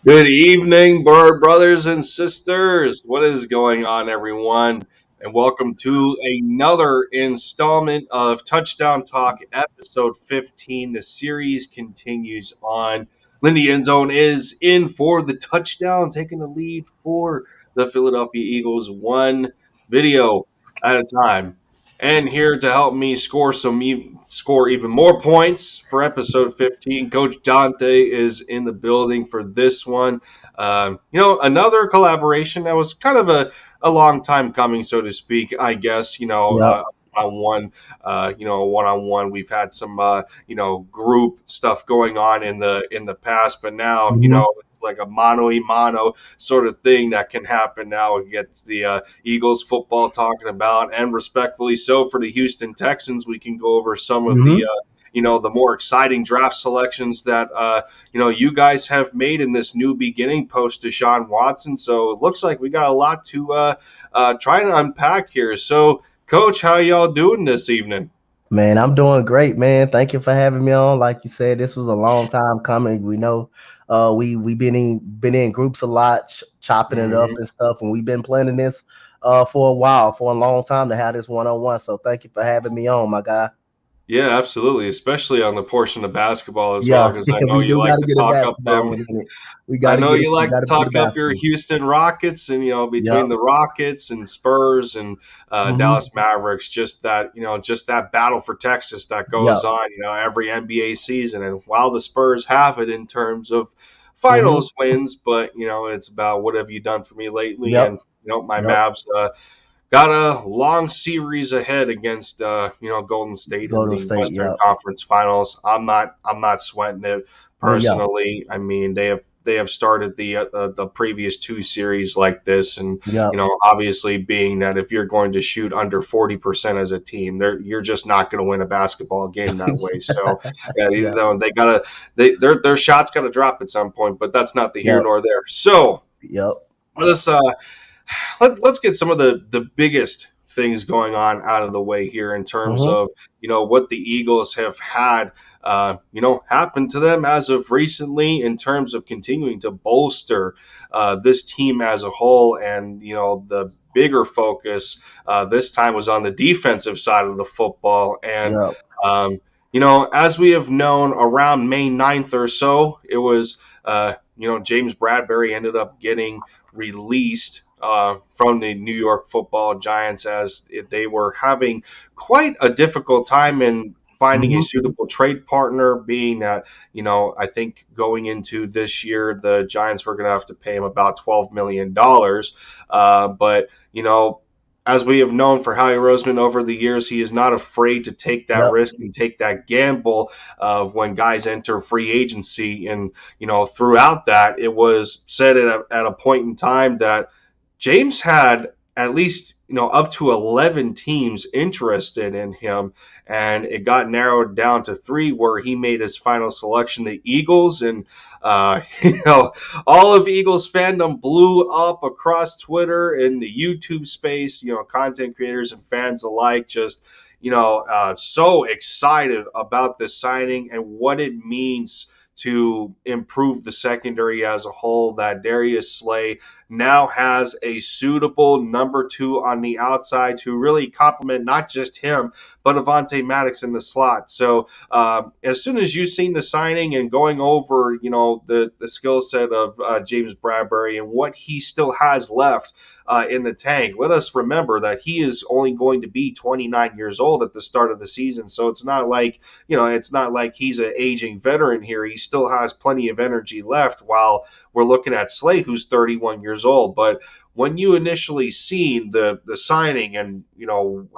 Good evening, brothers and sisters. What is going on, everyone? And welcome to another installment of Touchdown Talk, episode 15. The series continues on. Lindy Endzone is in for the touchdown, taking the lead for the Philadelphia Eagles, one video at a time. And here to help me score even more points for episode 15, Coach Donte is in the building for this one. Another collaboration that was kind of a long time coming, so to speak, I guess. Yep. On one, one on one. We've had some, group stuff going on in the past, but now, hmm it's like a mano a mano sort of thing that can happen now. It gets the Eagles football talking about, and respectfully so for the Houston Texans. We can go over some of hmm the more exciting draft selections that you guys have made in this new beginning post Deshaun Watson. So it looks like we got a lot to try and unpack here. So, Coach, how y'all doing this evening? Man, I'm doing great, man. Thank you for having me on. Like you said, this was a long time coming. We know we been in groups a lot, chopping it up Mhm. and stuff, and we've been planning this for a while, for a long time to have this one-on-one. So thank you for having me on, my guy. Yeah, absolutely, especially on the portion of basketball as well, Yeah, because I know we you do got like to to get a talk up basketball them. one in it. I know you We like got to to get a talk up your basketball. Houston Rockets, and between Yep. the Rockets and Spurs and hmm Dallas Mavericks, just that battle for Texas that goes Yep. on, every NBA season. And while the Spurs have it in terms of hmm finals wins, but it's about what have you done for me lately, Yep. and my Yep. Mavs got a long series ahead against Golden State in Golden the State. Western Yep. Conference Finals. I'm not sweating it But yeah. personally. I mean, they have started the previous two series like this, and Yep. obviously being that if you're going to shoot under 40% as a team, you're just not going to win a basketball game that way. So yeah, Yeah. they gotta their shots got to drop at some point, but that's not the here Yep. nor there. So Yep. let us let's get some of the biggest things going on out of the way here in terms hmm of what the Eagles have had happen to them as of recently in terms of continuing to bolster this team as a whole, and the bigger focus this time was on the defensive side of the football. And Yep. um, as we have known, around May 9th or so, it was James Bradbury ended up getting released from the New York Football Giants, as they were having quite a difficult time in finding a hmm suitable trade partner. Being that I think going into this year, the Giants were going to have to pay him about $12 million, but as we have known for Howie Roseman over the years, he is not afraid to take that Yep. risk and take that gamble of when guys enter free agency. And throughout that, it was said at a point in time that James had at least up to 11 teams interested in him, and it got narrowed down to three, where he made his final selection, the Eagles. And all of Eagles fandom blew up across Twitter and the YouTube space. Content creators and fans alike just so excited about this signing and what it means to improve the secondary as a whole. That Darius Slay now has a suitable number two on the outside to really complement not just him, but Avonte Maddox in the slot. So as soon as you've seen the signing and going over, the skill set of James Bradbury and what he still has left in the tank, let us remember that he is only going to be 29 years old at the start of the season. So it's not like he's an aging veteran here. He still has plenty of energy left, while we're looking at Slay, who's 31 years old. But when you initially seen the signing, and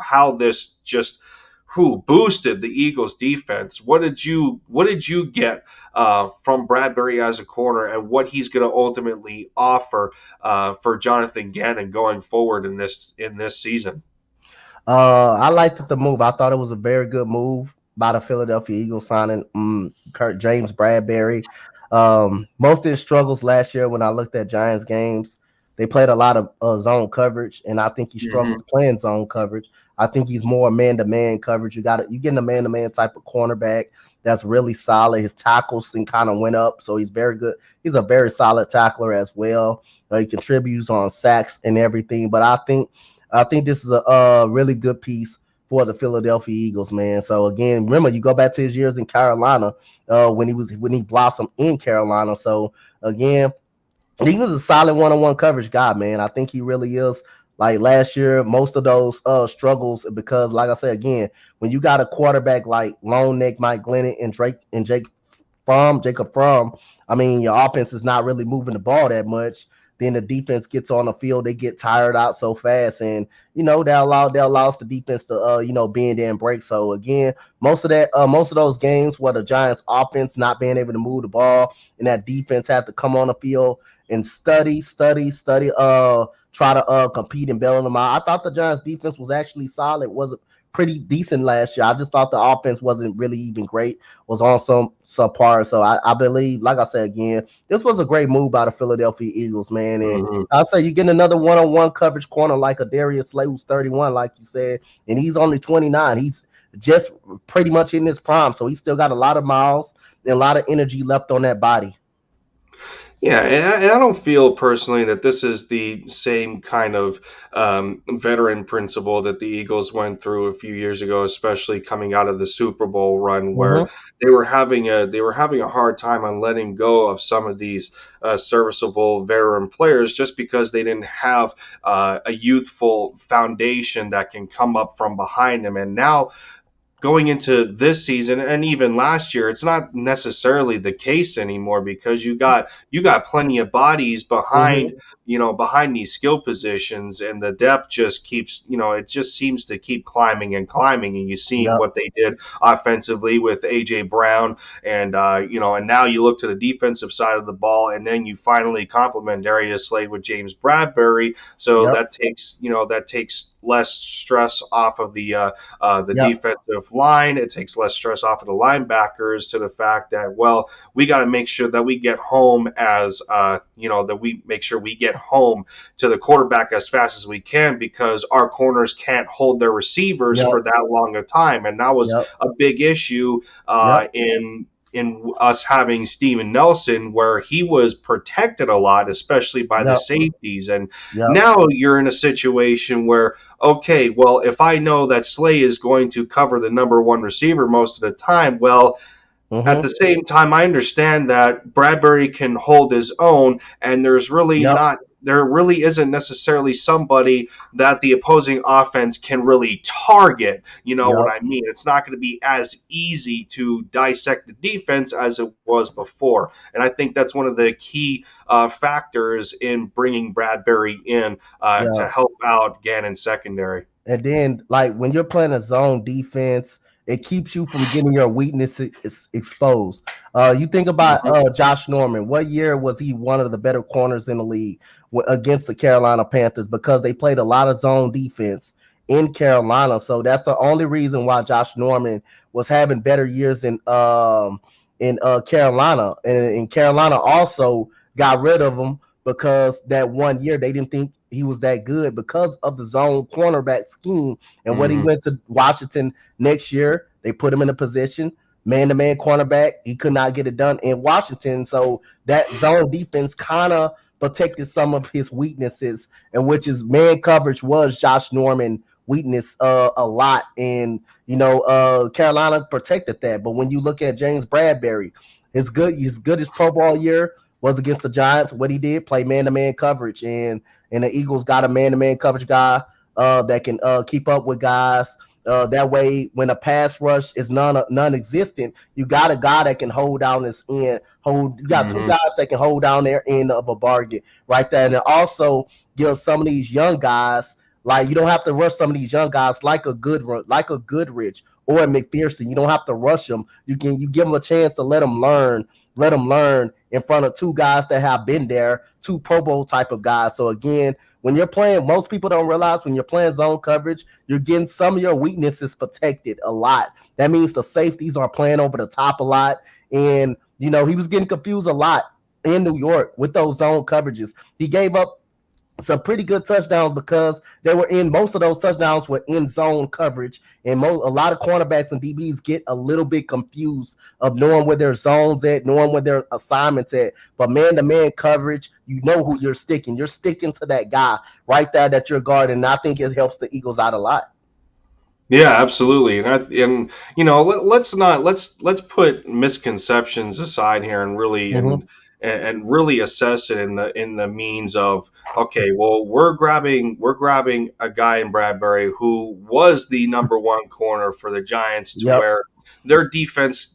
how this just who boosted the Eagles defense, what did you get from Bradbury as a corner, and what he's going to ultimately offer for Jonathan Gannon going forward in this season? I liked the move. I thought it was a very good move by the Philadelphia Eagles signing Kurt James Bradbury. Most of his struggles last year, when I looked at Giants games, they played a lot of zone coverage, and I think he Mm-hmm. struggles playing zone coverage. I think he's more man-to-man coverage. You getting a man-to-man type of cornerback that's really solid. His tackles kind of went up, so he's very good. He's a very solid tackler as well. He contributes on sacks and everything. But I think this is a really good piece for the Philadelphia Eagles, man. So again, remember you go back to his years in Carolina, when he blossomed in Carolina. So again, he was a solid one-on-one coverage guy, man. I think he really is. Like last year, most of those struggles because, like I said again, when you got a quarterback like Lone Neck Mike Glennon and Jacob Fromm, I mean, your offense is not really moving the ball that much. Then the defense gets on the field, they get tired out so fast, and that allows the defense to bend and break. So again, most of those games where the Giants offense not being able to move the ball and that defense have to come on the field and study, try to compete and bail them out. I thought the Giants defense was actually solid, wasn't pretty decent last year. I just thought the offense wasn't really even great, was on some subpar. So I believe, like I said again, this was a great move by the Philadelphia Eagles, man. And I'll say you getting another one-on-one coverage corner like a Darius Slay, who's 31, like you said, and he's only 29. He's just pretty much in his prime, so he's still got a lot of miles and a lot of energy left on that body. Yeah, and I don't feel personally that this is the same kind of veteran principle that the Eagles went through a few years ago, especially coming out of the Super Bowl run, where they were having a hard time on letting go of some of these serviceable veteran players just because they didn't have a youthful foundation that can come up from behind them. And now going into this season and even last year, it's not necessarily the case anymore because you got plenty of bodies behind behind these skill positions, and the depth just keeps it just seems to keep climbing and climbing. And you seen Yep, what they did offensively with AJ Brown, and and now you look to the defensive side of the ball, and then you finally complement Darius Slade with James Bradbury, so yep, that takes less stress off of the yep, defensive line. It takes less stress off of the linebackers to the fact that, well, we got to make sure that we get home that we make sure we get home to the quarterback as fast as we can because our corners can't hold their receivers yep, for that long a time. And that was yep, a big issue yep, in us having Steven Nelson, where he was protected a lot, especially by the yep, safeties. And yep, now you're in a situation where, okay, well, if I know that Slay is going to cover the number one receiver most of the time, well, at the mm-hmm, same time, I understand that Bradbury can hold his own, and yep, there really isn't necessarily somebody that the opposing offense can really target. You know what yep. I mean? It's not going to be as easy to dissect the defense as it was before, and I think that's one of the key factors in bringing Bradbury in to Yeah. help out Gannon's secondary. And then, like when you're playing a zone defense, it keeps you from getting your weaknesses exposed. You think about Mhm. Josh Norman. What year was he one of the better corners in the league against the Carolina Panthers? Because they played a lot of zone defense in Carolina. So that's the only reason why Josh Norman was having better years in Carolina. And Carolina also got rid of him because that one year they didn't think he was that good because of the zone cornerback scheme. And when he Mhm. went to Washington next year, they put him in a position, man-to-man cornerback. He could not get it done in Washington. So that zone defense kind of protected some of his weaknesses, and which is man coverage was Josh Norman weakness a lot. And Carolina protected that. But when you look at James Bradbury, his Pro Bowl year was against the Giants. What he did, play man-to-man coverage, and the Eagles got a man-to-man coverage guy that can keep up with guys. That way, when a pass rush is non-existent, you got a guy that can hold down his end. You got two Mhm. guys that can hold down their end of a bargain right there, and it also gives some of these young guys, like, you don't have to rush some of these young guys like a Goodrich or a McPherson. You don't have to rush them. You give them a chance to let them learn in front of two guys that have been there, two Pro Bowl type of guys. So again, when you're playing, most people don't realize when you're playing zone coverage, you're getting some of your weaknesses protected a lot. That means the safeties are playing over the top a lot. And, he was getting confused a lot in New York with those zone coverages. He gave up some pretty good touchdowns because they were in most of those touchdowns were in zone coverage, and a lot of cornerbacks and DBs get a little bit confused of knowing where their zones at, knowing where their assignments at. But man to man coverage, you know who you're sticking. You're sticking to that guy right there that you're guarding. And I think it helps the Eagles out a lot. Yeah, absolutely. And let's put misconceptions aside here and really Mm-hmm. and really assess it in the means of, okay, well, we're grabbing a guy in Bradbury who was the number one corner for the Giants, to Yep. where their defense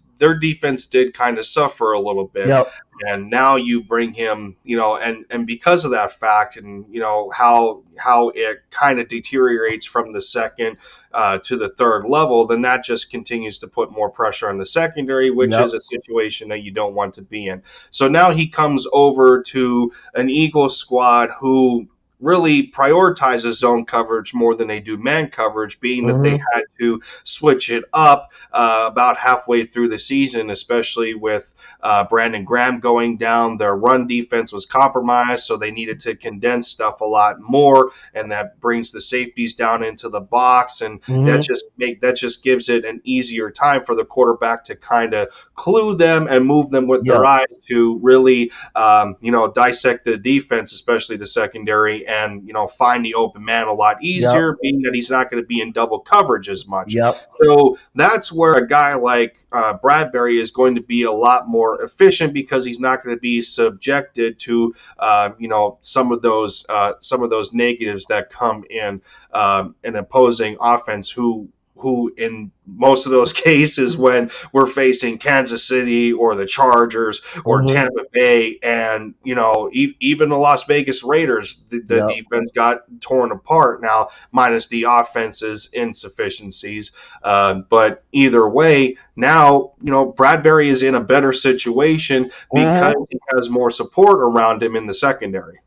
did kind of suffer a little bit. Yep. And now you bring him, and because of that fact, and how it kind of deteriorates from the second to the third level, then that just continues to put more pressure on the secondary, which Yep. is a situation that you don't want to be in. So now he comes over to an Eagles squad who really prioritizes zone coverage more than they do man coverage, being that they Mm-hmm. had to switch it up about halfway through the season, especially with Brandon Graham going down. Their run defense was compromised, so they needed to condense stuff a lot more, and that brings the safeties down into the box, and Mm-hmm. that just gives it an easier time for the quarterback to kind of clue them and move them with their Yep. eyes to really dissect the defense, especially the secondary, and find the open man a lot Yep. easier, being that he's not going to be in double coverage as much. Yep. So that's where a guy like Bradbury is going to be a lot more efficient, because he's not going to be subjected to some of those negatives that come in an opposing offense, who in most of those cases, when we're facing Kansas City or the Chargers or Mm-hmm. Tampa Bay, and even the Las Vegas Raiders, the Yep. defense got torn apart, now minus the offense's insufficiencies. But either way, now Bradbury is in a better situation because Mm-hmm. he has more support around him in the secondary.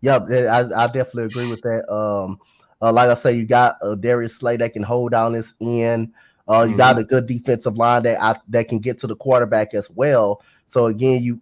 Yep, I definitely agree with that. Like I say, you got Darius Slay that can hold down his end. You got Hmm. a good defensive line that can get to the quarterback as well. So you're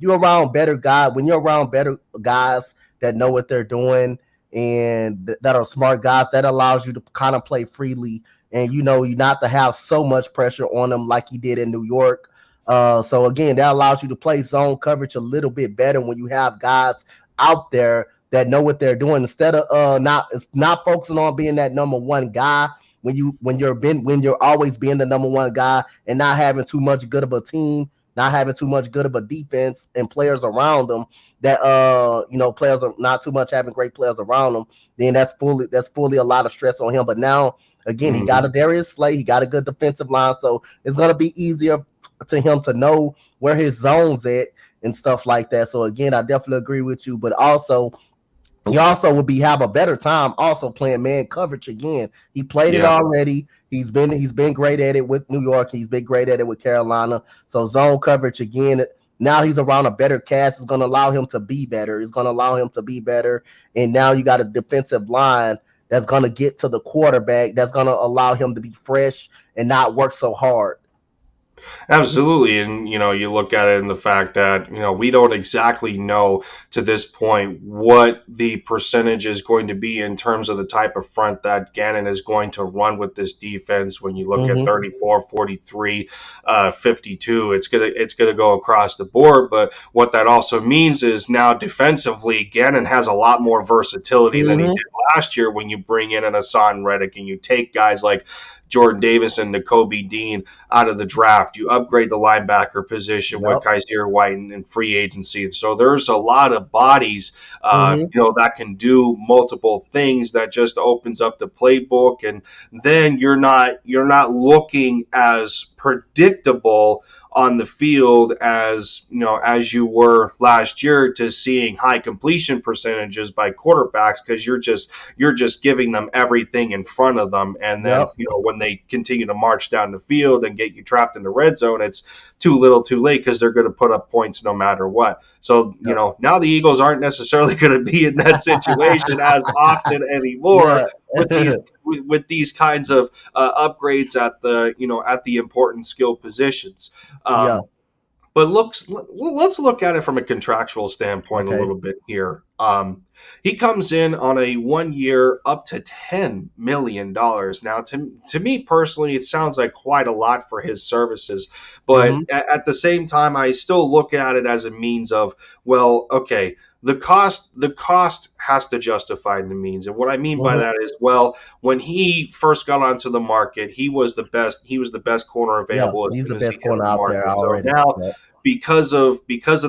around better guys. When you're around better guys that know what they're doing and that are smart guys, that allows you to kind of play freely, and you not to have so much pressure on them like he did in New York. So again, that allows you to play zone coverage a little bit better when you have guys out there that know what they're doing, instead of not focusing on being that number one guy when you're always being the number one guy and not having too much good of a team, not having too much good of a defense and players around them, that players are not too much having great players around them, then that's fully a lot of stress on him. But now again, he got a Hmm. Darius Slay, he got a good defensive line, so it's gonna be easier to him to know where his zone's at and stuff like that. So again, I definitely agree with you, but also he also would be have a better time also playing man coverage again. He played it Yeah. already. He's been great at it with New York. He's been great at it with Carolina. So zone coverage again. Now he's around a better cast. It's going to allow him to be better. It's going to allow him to be better. And now you got a defensive line that's going to get to the quarterback. That's going to allow him to be fresh and not work so hard. Absolutely. And, you look at it in the fact that, we don't exactly know to this point what the percentage is going to be in terms of the type of front that Gannon is going to run with this defense. When you look at Mm-hmm. 34, 43, 52, it's gonna go across the board. But what that also means is now defensively, Gannon has a lot more versatility than he Mm-hmm. did last year, when you bring in an Hassan Reddick and you take guys like Jordan Davis and N'Kobe Dean out of the draft. You upgrade the linebacker position with Yep. Kaiser White and free agency. So there's a lot of bodies, Mm-hmm. that can do multiple things. That just opens up the playbook, and then you're not looking as predictable on the field as you were last year, to seeing high completion percentages by quarterbacks, because you're just giving them everything in front of them. And then, Yep. when they continue to march down the field and get you trapped in the red zone, it's too little too late, because they're going to put up points no matter what. So, Yep. now the Eagles aren't necessarily going to be in that situation as often anymore Yeah. with these kinds of upgrades at the important skill positions. Yeah. Um, But let's look at it from a contractual standpoint a Okay. little bit here. He comes in on a 1 year up to $10 million. Now, to me personally, it sounds like quite a lot for his services, but Mm-hmm. at the same time, I still look at it as a means of, well, okay, the cost has to justify the means. And what I mean by Mm-hmm. that is, well, when he first got onto the market, he was the best corner Yeah, available as he's the soon as he best hit corner the out there market. So already. now, Yep. because of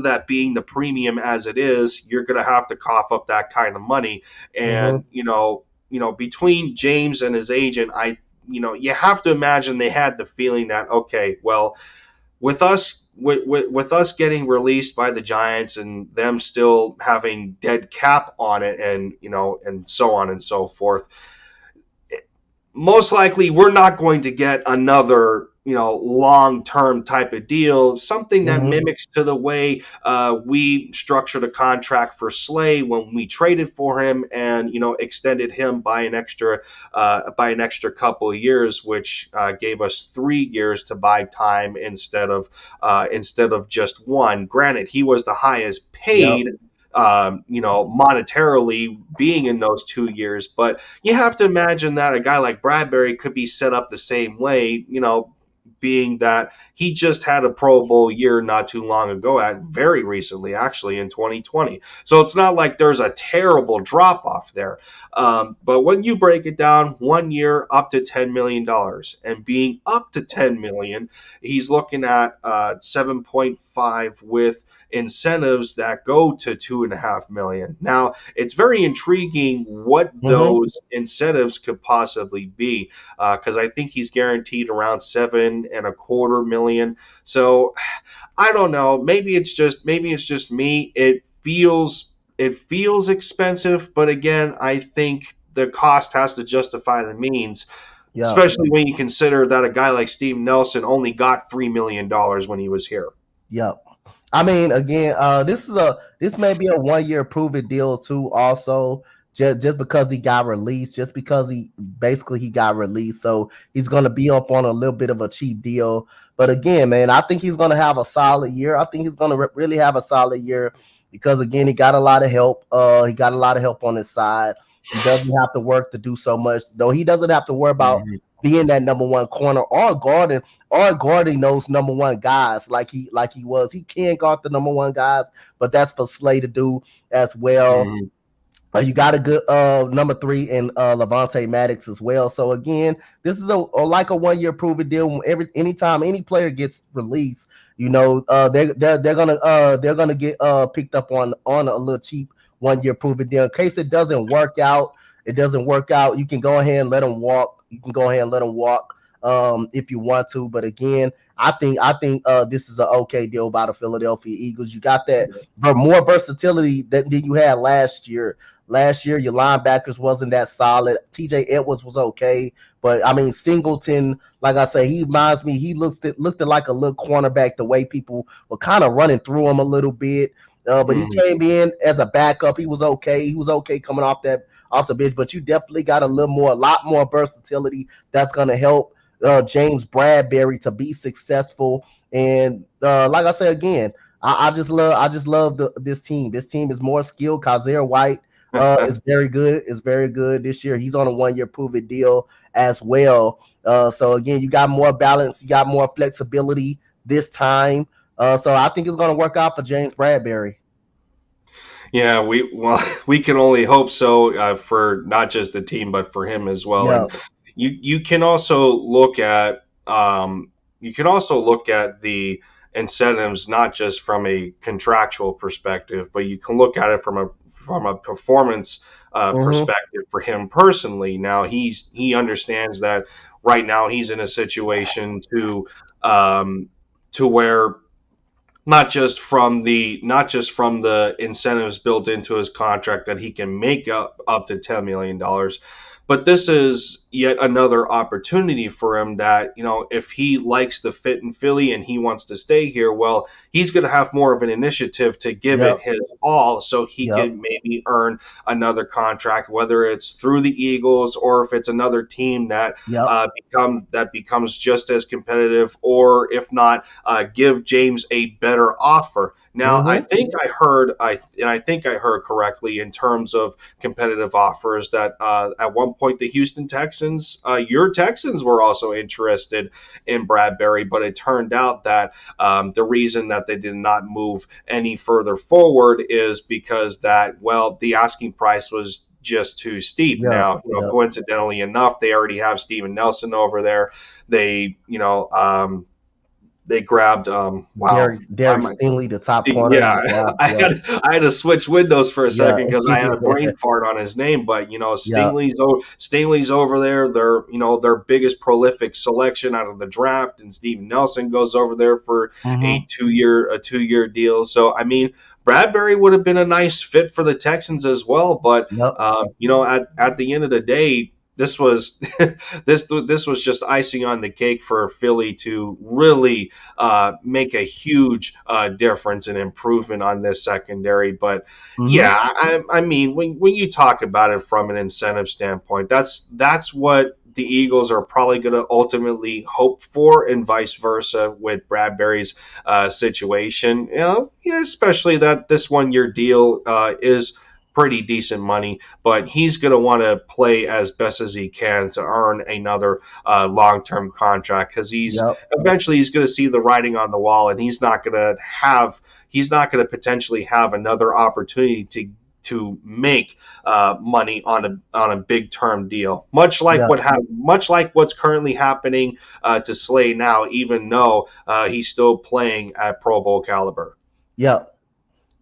that being the premium as it is, you're going to have to cough up that kind of money. Mm-hmm. And between James and his agent, you have to imagine they had the feeling that, okay, well, with us getting released by the Giants and them still having dead cap on it, and so on and so forth, most likely we're not going to get another long term type of deal, something that Mm-hmm. mimics to the way we structured a contract for Slay when we traded for him and extended him by an extra couple of years, which gave us 3 years to buy time instead of just one. Granted, he was the highest Yep. paid, monetarily, being in those 2 years, but you have to imagine that a guy like Bradbury could be set up the same way, being that he just had a Pro Bowl year not too long ago, at very recently, actually, in 2020. So it's not like there's a terrible drop off there. But when you break it down, 1 year up to $10 million, and being up to 10 million, he's looking at 7.5 with incentives that go to 2.5 million. Now, it's very intriguing what Mm-hmm. those incentives could possibly be, because I think he's guaranteed around 7.25 million. So I don't know. Maybe it's just me. It feels expensive, but again, I think the cost has to justify the means. Yep. Especially when you consider that a guy like Steve Nelson only got $3 million when he was here. Yep. I mean, again, this may be a 1 year prove it deal too. Also, just because he got released, just because he got released, so he's gonna be up on a little bit of a cheap deal. But again, man, I think he's gonna have a solid year. I think he's gonna really have a solid year because again, he got a lot of help. He got a lot of help on his side. He doesn't have to work to do so much, though. He doesn't have to worry about Mhm. being that number one corner or guarding those number one guys like he was. He can guard the number one guys, but that's for Slay to do as well. Mhm. You got a good number three in Levante Maddox as well. So again, this is like a 1 year proven deal. Anytime any player gets released, they're gonna get picked up on a little cheap 1 year proven deal. In case it doesn't work out, You can go ahead and let them walk. If you want to. But again, I think this is an okay deal by the Philadelphia Eagles. You got that more versatility than you had last year. Last year, your linebackers wasn't that solid. TJ Edwards was okay, but I mean Singleton, like I say, he reminds me. He looked like a little cornerback. The way people were kind of running through him a little bit. But he Mhm. came in as a backup. He was okay. He was okay coming off the bench. But you definitely got a lot more versatility that's gonna help James Bradbury to be successful. And like I said again, I just love this team. This team is more skilled. Kaiser White is very good. Is very good this year. He's on a 1 year prove it deal as well. So again, you got more balance. You got more flexibility this time. So I think it's going to work out for James Bradbury. Yeah, we can only hope so, for not just the team but for him as well. Yeah. And you can also look at the incentives not just from a contractual perspective, but you can look at it from a performance Mm-hmm. perspective for him personally. Now he understands that right now he's in a situation to where, not just from the incentives built into his contract that he can make up to $10 million, But this is yet another opportunity for him that, if he likes the fit in Philly and he wants to stay here, well, he's going to have more of an initiative to give Yep. it his all so he Yep. can maybe earn another contract, whether it's through the Eagles or if it's another team that Yep. becomes just as competitive, or if not, give James a better offer. Now, I Mm-hmm. think I heard correctly in terms of competitive offers that at one point the Houston Texans, your Texans, were also interested in Bradbury, but it turned out that the reason that they did not move any further forward is because the asking price was just too steep. Yep. Now, Yep. coincidentally enough, they already have Steven Nelson over there. They, they grabbed wow. Derek I'm Stingley, the top corner in Yeah, the draft. I Yep. had I had to switch windows for a Yeah. second because I had a brain fart on his name. But Yeah. Stingley's over there. They're their biggest prolific selection out of the draft, and Steven Nelson goes over there for Mm-hmm. 2-year deal. So I mean, Bradbury would have been a nice fit for the Texans as well. But Yep. at the end of the day, this was this was just icing on the cake for Philly to really make a huge difference and improvement on this secondary. But Mm-hmm. yeah, I mean, when you talk about it from an incentive standpoint, that's what the Eagles are probably going to ultimately hope for, and vice versa with Bradbury's situation. Yeah, especially that this 1-year deal is pretty decent money, but he's going to want to play as best as he can to earn another long-term contract, because Yep. he's going to see the writing on the wall, and he's not going to potentially have another opportunity to make money on a big term deal. Yeah. Much like what's currently happening to Slay now, even though he's still playing at Pro Bowl caliber. Yep.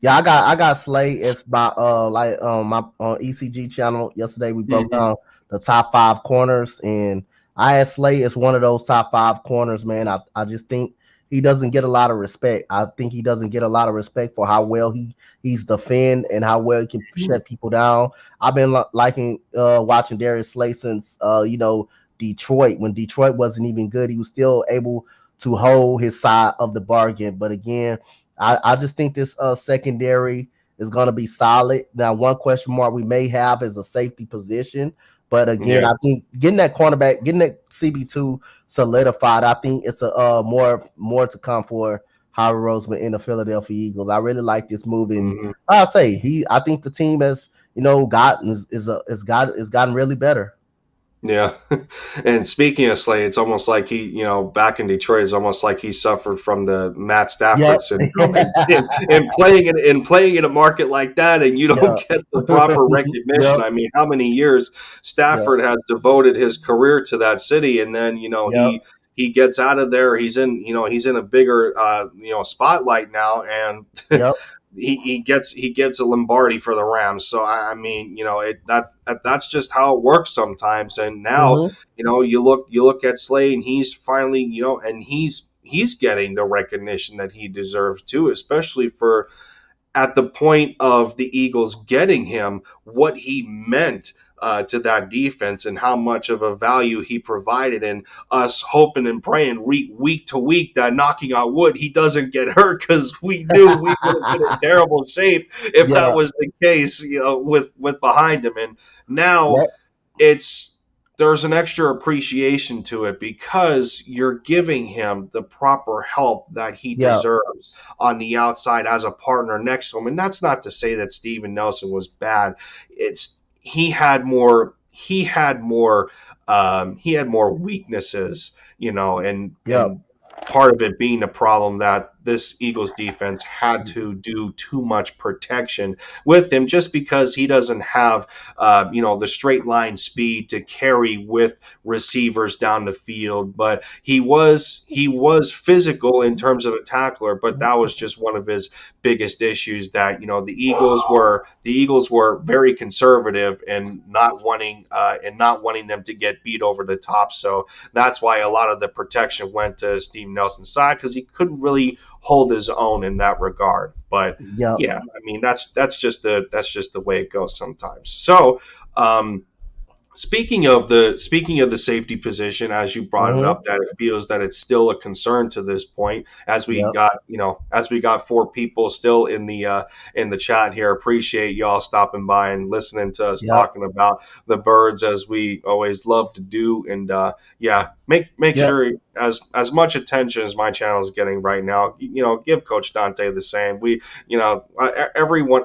Yeah, I got Slay. It's by my ECG channel yesterday. We broke Mm-hmm. down the top 5 corners, and I had Slay as one of those top 5 corners. Man, I just think he doesn't get a lot of respect. I think he doesn't get a lot of respect for how well he's defend and how well he can shut people down. I've been liking watching Darius Slay since Detroit. When Detroit wasn't even good, he was still able to hold his side of the bargain. But again, I just think this secondary is going to be solid. Now, one question mark we may have is a safety position. But again, Yeah. I think getting that cornerback, getting that CB2 solidified, I think it's a more to come for Howard Roseman in the Philadelphia Eagles. I really like this move, and Mm-hmm. I think the team has gotten really better. Yeah. And speaking of Slay, it's almost like back in Detroit, it's almost like he suffered from the Matt Yep. Stafford syndrome, and playing in a market like that, and you don't Yeah. get the proper recognition. Yep. I mean, how many years Yep. Stafford has devoted his career to that city, and then Yep. he gets out of there. He's in a bigger spotlight now, and Yep. he gets a Lombardi for the Rams. So I mean, that's just how it works sometimes. And now, Mm-hmm. you look at Slay, and he's finally, and he's getting the recognition that he deserves too, especially for at the point of the Eagles getting him, what he meant to that defense and how much of a value he provided, and us hoping and praying week to week that, knocking on wood, he doesn't get hurt, because we knew we would have been in terrible shape if that Yeah. was the case, with behind him. And now Yep. it's there's an extra appreciation to it, because you're giving him the proper help that he Yeah. deserves on the outside as a partner next to him. And that's not to say that Steven Nelson was bad. It's he had more weaknesses, Yep. and part of it being a problem that this Eagles defense had to do too much protection with him, just because he doesn't have the straight line speed to carry with receivers down the field. But he was physical in terms of a tackler, but that was just one of his biggest issues, that the Eagles were very conservative and not wanting them to get beat over the top. So that's why a lot of the protection went to Steve Nelson's side, because he couldn't really hold his own in that regard. But Yep. yeah, I mean, that's just the way it goes sometimes. So Speaking of the safety position, as you brought it up, Mm-hmm. that it feels that it's still a concern to this point, Yep. as we got four people still in the chat here. Appreciate y'all stopping by and listening to us Yep. talking about the birds as we always love to do. And yeah, make Yep. sure as much attention as my channel is getting right now, give Coach Dante the same.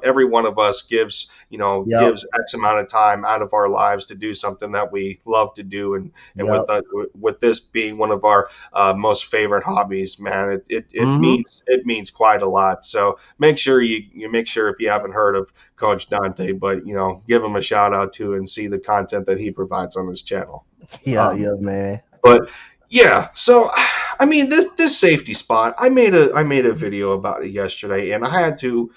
Every one of us Yep. gives X amount of time out of our lives to do something that we love to do, and Yep. with this being one of our most favorite hobbies, man, it Mm-hmm. means quite a lot. So make sure if you haven't heard of Coach Dante, but give him a shout out too and see the content that he provides on his channel. Yeah. Um, Yeah, man. but yeah, so I mean this safety spot, I made a video about it yesterday, and I had to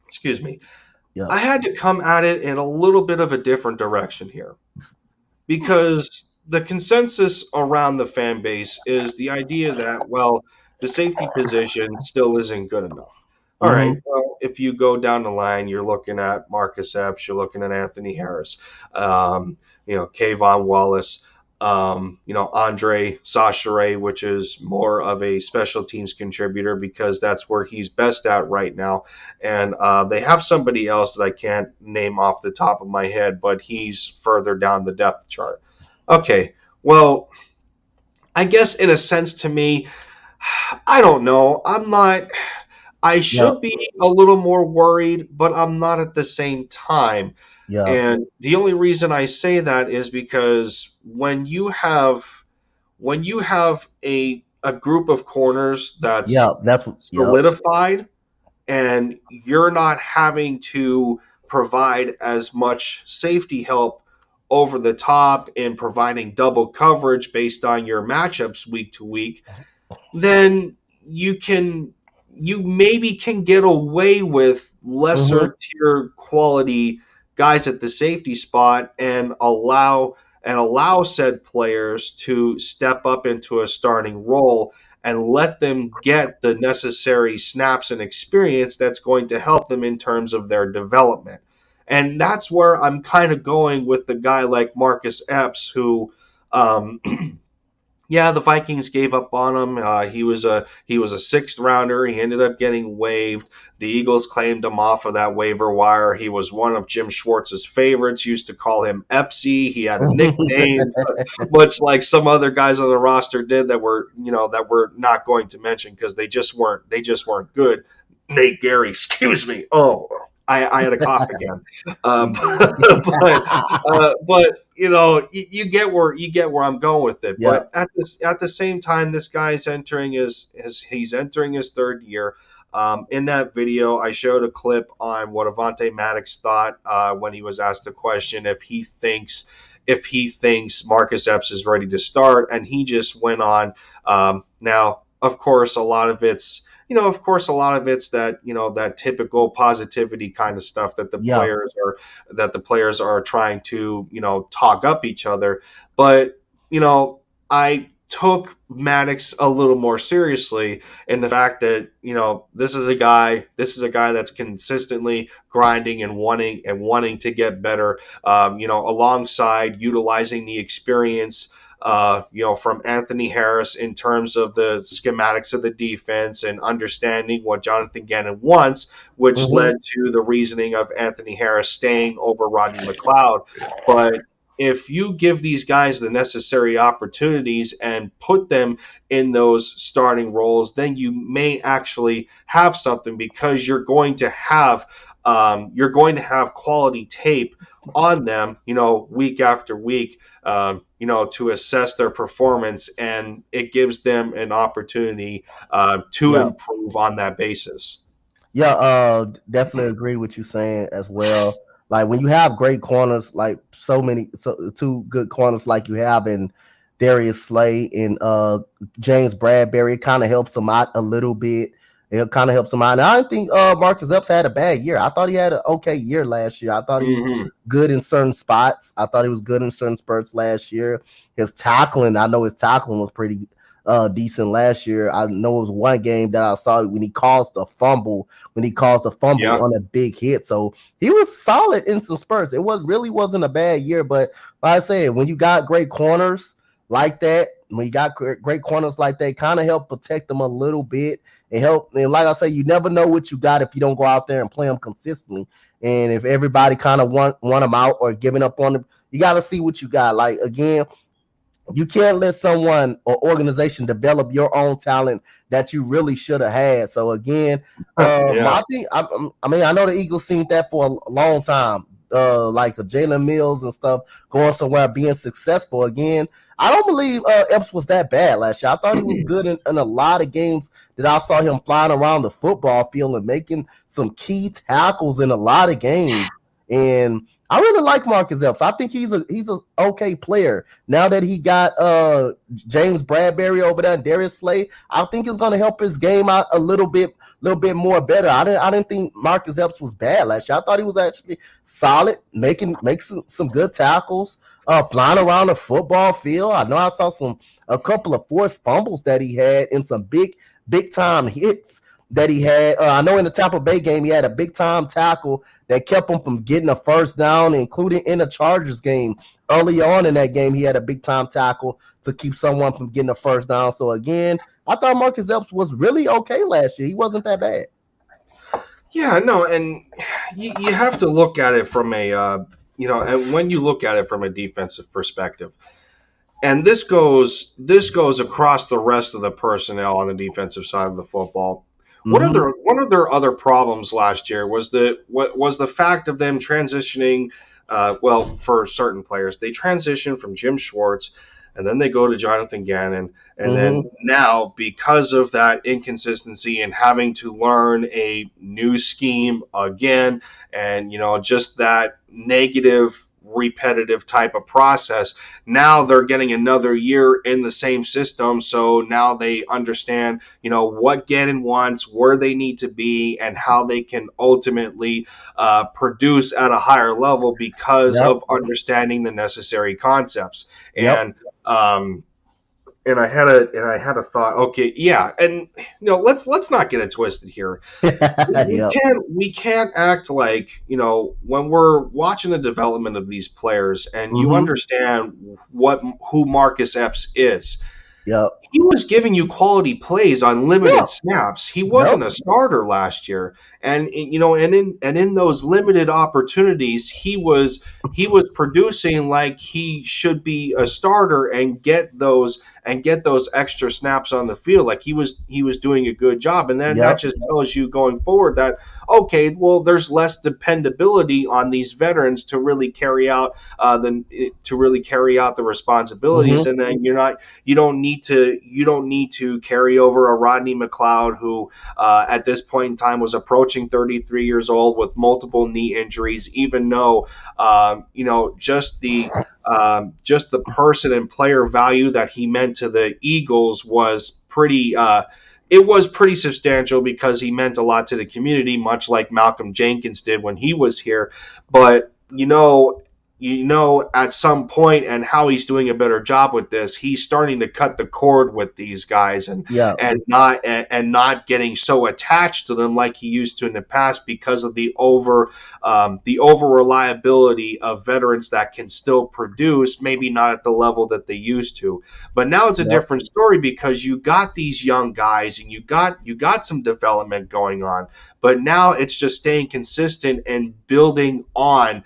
excuse me, Yep. I had to come at it in a little bit of a different direction here because the consensus around the fan base is the idea that, well, the safety position still isn't good enough. All right, Mm-hmm. well, if you go down the line, you're looking at Marcus Epps, you're looking at Anthony Harris, Kayvon Wallace, Andre Sachare, which is more of a special teams contributor because that's where he's best at right now. And they have somebody else that I can't name off the top of my head, but he's further down the depth chart. Okay, well, I guess in a sense to me, I don't know. I'm not. I Yep. should be a little more worried, but I'm not at the same time. Yep. And the only reason I say that is because when you have a group of corners Yep. that's That's what. Yep. solidified, and you're not having to provide as much safety help over the top in providing double coverage based on your matchups week to week, then you maybe can get away with Mm-hmm. lesser tier quality guys at the safety spot and allow said players to step up into a starting role and let them get the necessary snaps and experience that's going to help them in terms of their development. And that's where I'm kind of going with the guy like Marcus Epps, who um, yeah, the Vikings gave up on him. He was a sixth rounder. He ended up getting waived. The Eagles claimed him off of that waiver wire. He was one of Jim Schwartz's favorites. Used to call him Epsy. He had a nickname, much like some other guys on the roster did that we're not going to mention because they just weren't good. Nate Gary, excuse me. Oh, I had a cough again. But you get where I'm going with it. Yep. But at the same time, this guy's entering he's entering his third year. In that video, I showed a clip on what Avonte Maddox thought when he was asked a question if he thinks Marcus Epps is ready to start, and he just went on. Now, of course, a lot of it's that typical positivity kind of stuff that the Yeah. players are trying to talk up each other. But I took Maddox a little more seriously in the fact that this is a guy that's consistently grinding and wanting to get better. Alongside utilizing the experience from Anthony Harris in terms of the schematics of the defense and understanding what Jonathan Gannon wants, which Mm-hmm. led to the reasoning of Anthony Harris staying over Rodney McLeod. But if you give these guys the necessary opportunities and put them in those starting roles, then you may actually have something because you're going to have quality tape on them, week after week, to assess their performance, and it gives them an opportunity to Yeah. improve on that basis. Yeah, definitely agree with you saying as well. Like when you have great corners, like two good corners like you have in Darius Slay and James Bradbury, it kind of helps them out a little bit. It kind of helps them out. And I don't think Marcus Epps had a bad year. I thought he had an okay year last year. I thought he was Mm-hmm. good in certain spots. I thought he was good in certain spurts last year. His tackling, I know his tackling was pretty decent last year. I know it was one game that I saw when he caused a fumble, Yeah. on a big hit. So he was solid in some spurts. It wasn't a bad year, but like I said, when you got great corners like that, kind of help protect them a little bit. It help, and like I say, you never know what you got if you don't go out there and play them consistently. And if everybody kind of want them out or giving up on them, you got to see what you got. Like again, you can't let someone or organization develop your own talent that you really should have had. So again, Yeah. I think I mean I know the Eagles seen that for a long time. Like Jalen Mills and stuff going somewhere being successful again. I don't believe Epps was that bad last year. I thought he was good in a lot of games that I saw him flying around the football field and making some key tackles in a lot of games. And I really like Marcus Epps. I think he's a okay player. Now that he got James Bradbury over there and Darius Slay, I think it's gonna help his game out a little bit more better. I didn't think Marcus Epps was bad last year. I thought he was actually solid, making some good tackles, flying around the football field. I know I saw a couple of forced fumbles that he had in some big time hits that he had. I know in the Tampa Bay game, he had a big time tackle that kept him from getting a first down, including in the Chargers game. Early on in that game, he had a big time tackle to keep someone from getting a first down. So again, I thought Marcus Epps was really okay last year. He wasn't that bad. Yeah, no, and you have to look at it from and when you look at it from a defensive perspective, and this goes across the rest of the personnel on the defensive side of the football. Mm-hmm. One of their other problems last year was the fact of them transitioning. Well, for certain players, they transition from Jim Schwartz, and then they go to Jonathan Gannon, and then Mm-hmm. now because of that inconsistency and having to learn a new scheme again, and just that negative repetitive type of process, now they're getting another year in the same system, so now they understand what Gannon wants, where they need to be, and how they can ultimately produce at a higher level because Yep. of understanding the necessary concepts. Yep. Um, and I had a thought. Okay, yeah, and let's not get it twisted here. We Yep. can't act like when we're watching the development of these players, and you Mm-hmm. understand who Marcus Epps is. Yep. He was giving you quality plays on limited Yep. snaps. He Yep. wasn't a starter last year, and in those limited opportunities, he was producing like he should be a starter and get those extra snaps on the field. Like he was doing a good job, and then that Yep. just tells you going forward that okay, well, there's less dependability on these veterans to really carry out the responsibilities, Mm-hmm. and then you don't need to carry over a Rodney McLeod who at this point in time was approaching 33 years old with multiple knee injuries, even though just the person and player value that he meant to the Eagles was pretty substantial because he meant a lot to the community, much like Malcolm Jenkins did when he was here. But at some point, and how he's doing a better job with this, he's starting to cut the cord with these guys, and Yep. not getting so attached to them like he used to in the past because of the over reliability of veterans that can still produce, maybe not at the level that they used to. But now it's a Yep. different story because you got these young guys and you got some development going on. But now it's just staying consistent and building on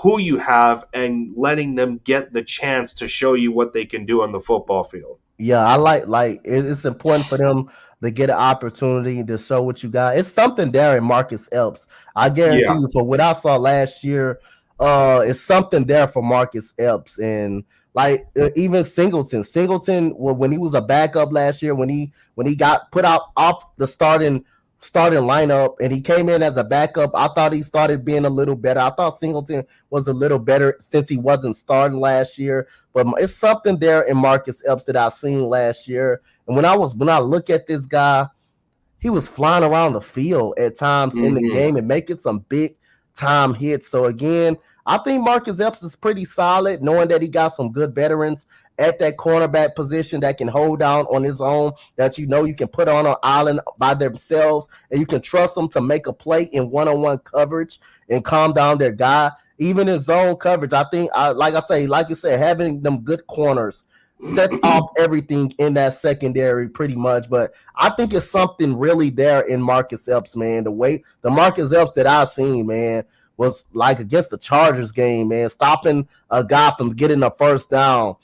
who you have and letting them get the chance to show you what they can do on the football field. Yeah, I it's important for them to get an opportunity to show what you got. It's something there in Marcus Epps. I guarantee Yeah. you, for what I saw last year, it's something there for Marcus Epps. And like even Singleton, when he was a backup last year, when he got put out off the starting lineup and he came in as a backup, I thought he started being a little better. I thought Singleton was a little better since he wasn't starting last year. But it's something there in Marcus Epps that I seen last year. And when I look at this guy, he was flying around the field at times in the Hmm. game and making some big time hits. So again, I think Marcus Epps is pretty solid, knowing that he got some good veterans at that cornerback position that can hold down on his own, that you can put on an island by themselves, and you can trust them to make a play in one-on-one coverage and calm down their guy. Even in zone coverage, I think, like you said, having them good corners sets off everything in that secondary pretty much. But I think it's something really there in Marcus Epps, man. The Marcus Epps that I've seen, man, was like against the Chargers game, man, stopping a guy from getting a first down,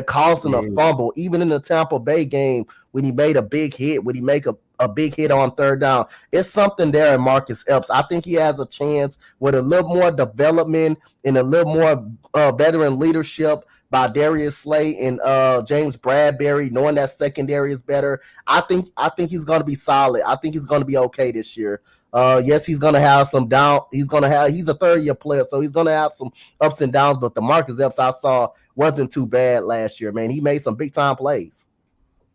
causing a fumble. Even in the Tampa Bay game, when he made a big hit, when he make a big hit on third down, it's something there in Marcus Epps. I think he has a chance with a little more development and a little more veteran leadership by Darius Slay and James Bradbury, knowing that secondary is better. I think he's going to be solid. I think he's going to be okay this year. Yes, he's going to have some down. He's a third-year player, so he's going to have some ups and downs. But the Marcus Epps I saw wasn't too bad last year, man. He made some big-time plays.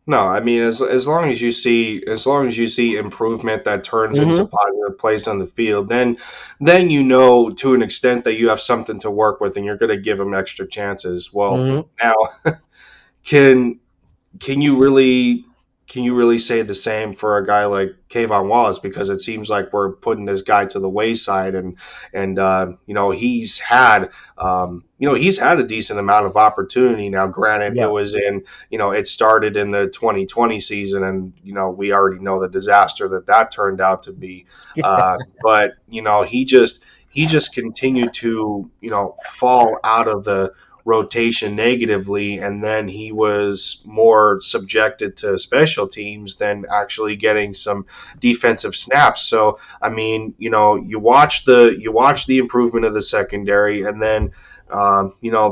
No, I mean, as long as you see improvement that turns into Mm-hmm. positive plays on the field, then you know to an extent that you have something to work with, and you're going to give him extra chances. Well, Mm-hmm. now can can you really say the same for a guy like Kayvon Wallace? Because it seems like we're putting this guy to the wayside, and he's had a decent amount of opportunity. Now, granted, Yeah. it started in the 2020 season, and we already know the disaster that turned out to be. But he just continued to fall out of the rotation negatively, and then he was more subjected to special teams than actually getting some defensive snaps. So I mean, you watch the improvement of the secondary, and then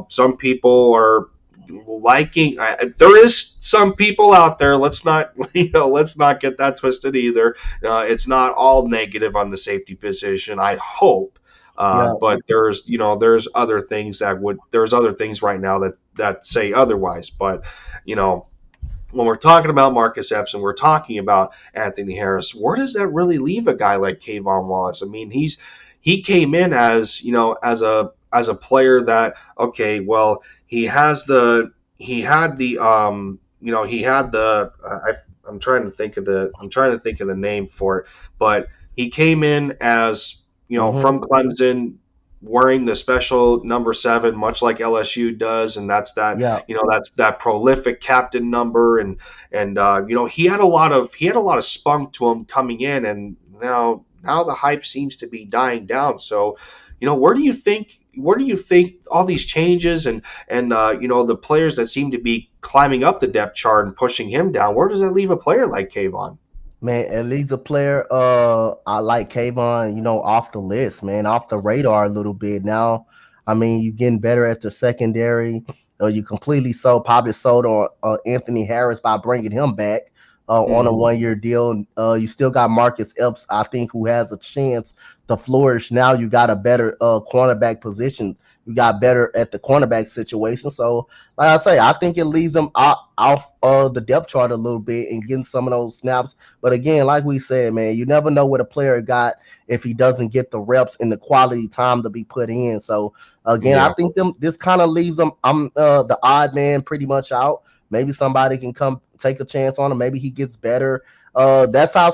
some people are liking. There is some people out there. Let's not get that twisted either. It's not all negative on the safety position, I hope. Yeah. But there's other things right now that say otherwise. But you know, when we're talking about Marcus Epps and we're talking about Anthony Harris, where does that really leave a guy like Kayvon Wallace? I mean, he came in as a player that, okay, well, I'm trying to think of the name for it, but he came in as Mm-hmm. from Clemson, wearing the special number 7, much like LSU does, and Yeah. that's that prolific captain number, and he had a lot of spunk to him coming in, and now the hype seems to be dying down. So, where do you think all these changes and the players that seem to be climbing up the depth chart and pushing him down, where does that leave a player like Kayvon? Man, at least a player I like Kayvon, off the list, man, off the radar a little bit now. I mean, you're getting better at the secondary. You completely probably sold on Anthony Harris by bringing him back on a Mm-hmm. 1-year deal. You still got Marcus Epps, I think, who has a chance to flourish. Now you got a better cornerback position. You got better at the cornerback situation. So, like I say, I think it leaves them off the depth chart a little bit and getting some of those snaps. But again, like we said, man, you never know what a player got if he doesn't get the reps and the quality time to be put in. So again, I Yeah. think this kind of leaves them. I'm the odd man pretty much out. Maybe somebody can come take a chance on him. Maybe he gets better. That's how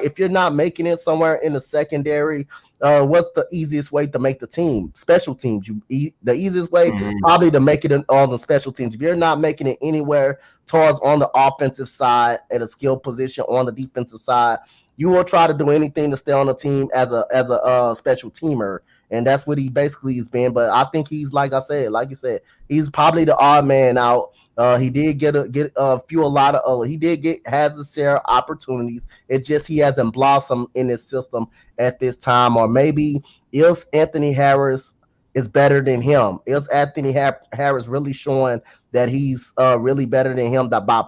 if you're not making it somewhere in the secondary, what's the easiest way to make the team? Special teams. The easiest way Mm-hmm. probably to make it on the special teams. If you're not making it anywhere towards on the offensive side at a skill position on the defensive side, you will try to do anything to stay on the team as a special teamer. And that's what he basically has been. But I think he's like you said, he's probably the odd man out. He did get a lot of he did get has a share of opportunities. It just he hasn't blossomed in his system at this time, or maybe is Anthony Harris is better than him? Is Anthony Harris really showing that he's really better than him? That by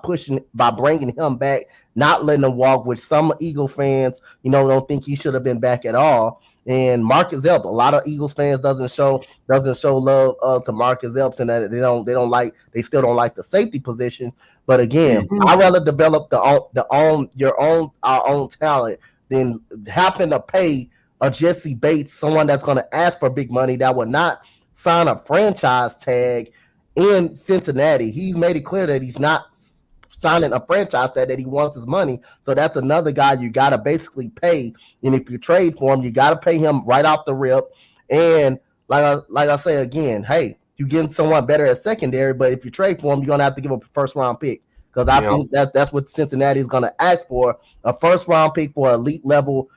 bringing him back, not letting him walk, which some Eagle fans don't think he should have been back at all. And Marcus Epps, a lot of Eagles fans doesn't show love to Marcus Epps, and that they still don't like the safety position. But again, Mm-hmm. I rather develop our own talent than happen to pay a Jesse Bates, someone that's going to ask for big money that would not sign a franchise tag in Cincinnati. He's made it clear that he's not signing a franchise tag, that he wants his money. So that's another guy you got to basically pay. And if you trade for him, you got to pay him right off the rip. And like I say again, hey, you getting someone better at secondary, but if you trade for him, you're gonna have to give up a first round pick. Because I think that's what Cincinnati is gonna ask for, a first round pick for elite level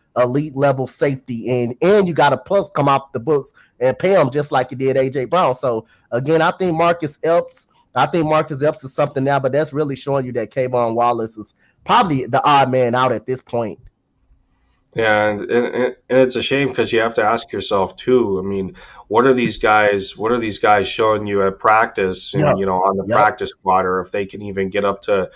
safety, and you got to plus come off the books and pay him just like you did AJ Brown. So again, I think Marcus Epps is something now, but that's really showing you that Kayvon Wallace is probably the odd man out at this point. Yeah, and it's a shame because you have to ask yourself too. I mean, what are these guys? What are these guys showing you at practice and on the practice squad, or if they can even get up to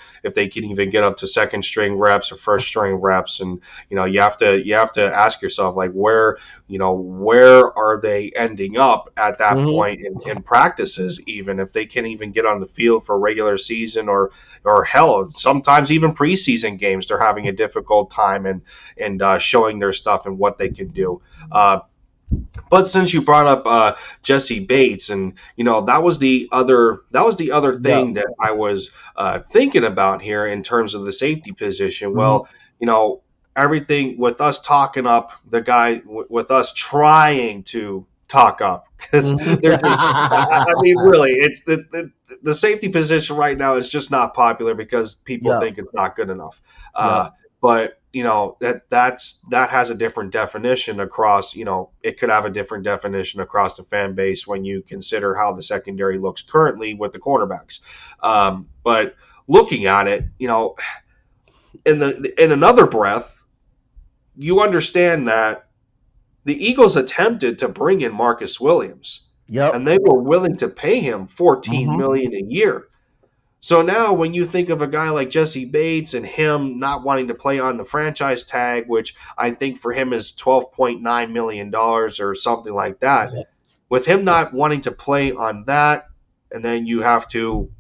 second string reps or first string reps? And you have to ask yourself, like, where are they ending up at that point in practices, even if they can't even get on the field for regular season or hell, sometimes even preseason games, they're having a difficult time and showing their stuff and what they can do. But since you brought up Jesse Bates, and that was the other thing that I was thinking about here in terms of the safety position. Well, everything with us talking up the guy, with us trying to talk up, because they're just, I mean, really, it's the safety position right now is just not popular because people think it's not good enough. But that has a different definition across. It could have a different definition across the fan base when you consider how the secondary looks currently with the cornerbacks. But looking at it, in another breath, you understand that the Eagles attempted to bring in Marcus Williams, and they were willing to pay him $14 million a year. So now when you think of a guy like Jesse Bates and him not wanting to play on the franchise tag, which I think for him is $12.9 million or something like that, with him not wanting to play on that, and then you have to,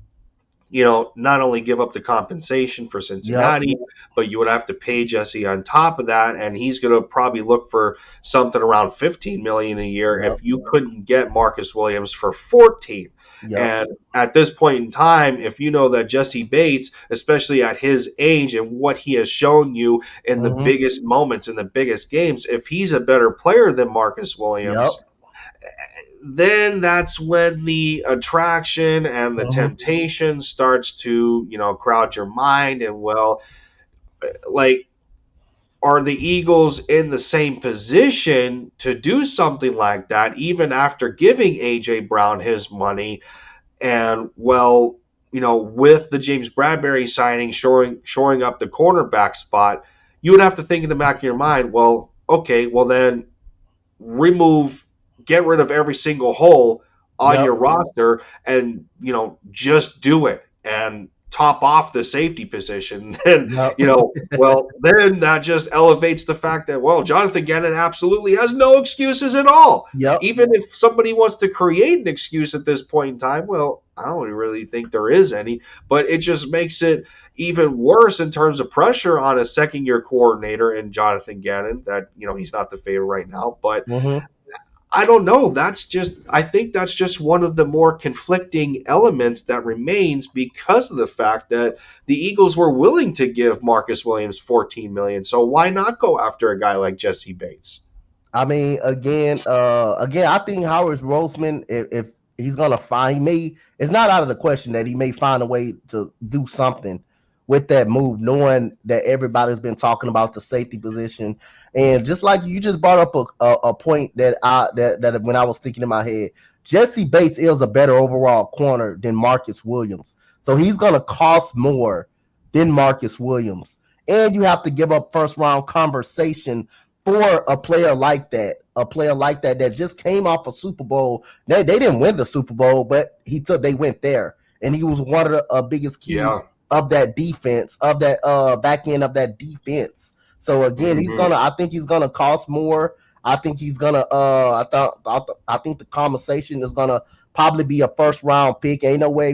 not only give up the compensation for Cincinnati, but you would have to pay Jesse on top of that, and he's going to probably look for something around $15 million a year if you couldn't get Marcus Williams for $14. And at this point in time, if you know that Jesse Bates, especially at his age and what he has shown you in the biggest moments, in the biggest games, if he's a better player than Marcus Williams, then that's when the attraction and the temptation starts to, crowd your mind. And, well, like, are the Eagles in the same position to do something like that, even after giving A.J. Brown his money? And, well, with the James Bradbury signing shoring up the cornerback spot, you would have to think in the back of your mind, well, okay, well then get rid of every single hole on your roster and, just do it and top off the safety position. And, well, then that just elevates the fact that, well, Jonathan Gannon absolutely has no excuses at all. Even if somebody wants to create an excuse at this point in time, well, I don't really think there is any, but it just makes it even worse in terms of pressure on a second-year coordinator in Jonathan Gannon that, he's not the favorite right now, but I don't know. I think that's just one of the more conflicting elements that remains because of the fact that the Eagles were willing to give Marcus Williams $14 million. So why not go after a guy like Jesse Bates? I mean, again, I think Howard Roseman, if he's gonna it's not out of the question that he may find a way to do something with that move, knowing that everybody's been talking about the safety position. And just like you just brought up a point that when I was thinking in my head, Jesse Bates is a better overall corner than Marcus Williams. So he's going to cost more than Marcus Williams. And you have to give up first round conversation for a player like that that just came off a Super Bowl. They didn't win the Super Bowl, but they went there. And he was one of the biggest keys of that defense, of that back end of that defense. So again, I think he's gonna cost more. I think he's gonna I think the conversation is gonna probably be a first round pick. Ain't no way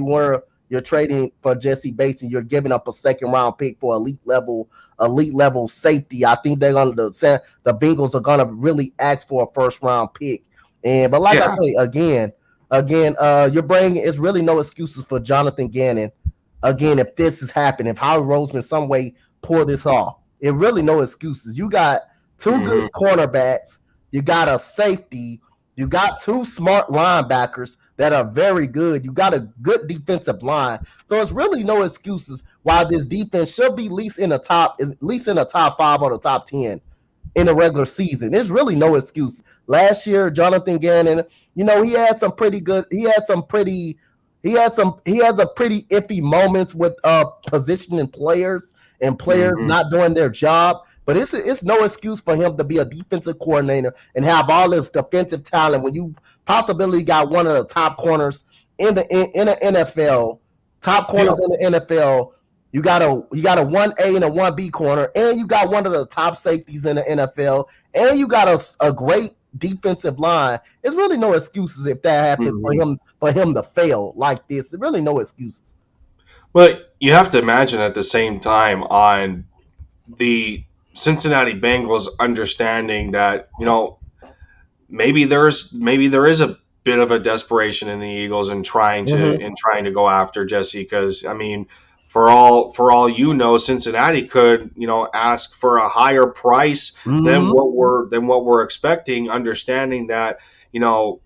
you're trading for Jesse Bates, and you're giving up a second round pick for elite level safety. I think they're gonna the Bengals are gonna really ask for a first round pick. And but like I Yeah. say again, you're bringing it's really no excuses for Jonathan Gannon. Again, if this is happening, if Howard Roseman some way pull this off, it really no excuses. You got two good Hmm. cornerbacks, you got a safety, you got two smart linebackers that are very good. You got a good defensive line. So it's really no excuses why this defense should be at least in the top 5 or the top 10 in the regular season. There's really no excuse. Last year, Jonathan Gannon, he had some pretty good. He had some pretty iffy moments with positioning players and players Hmm. not doing their job. But it's no excuse for him to be a defensive coordinator and have all this defensive talent when you possibly got one of the top corners in the NFL, top Yeah. corners in the NFL. You got a 1A and a 1B corner, and you got one of the top safeties in the NFL, and you got a great defensive line. There's really no excuses if that happened Hmm. for him to fail like this. There's really no excuses. But you have to imagine at the same time on the Cincinnati Bengals understanding that maybe there is a bit of a desperation in the Eagles and Mm-hmm. trying to go after Jesse, because I mean, for all Cincinnati could ask for a higher price than Mm-hmm. what we're expecting, understanding that you know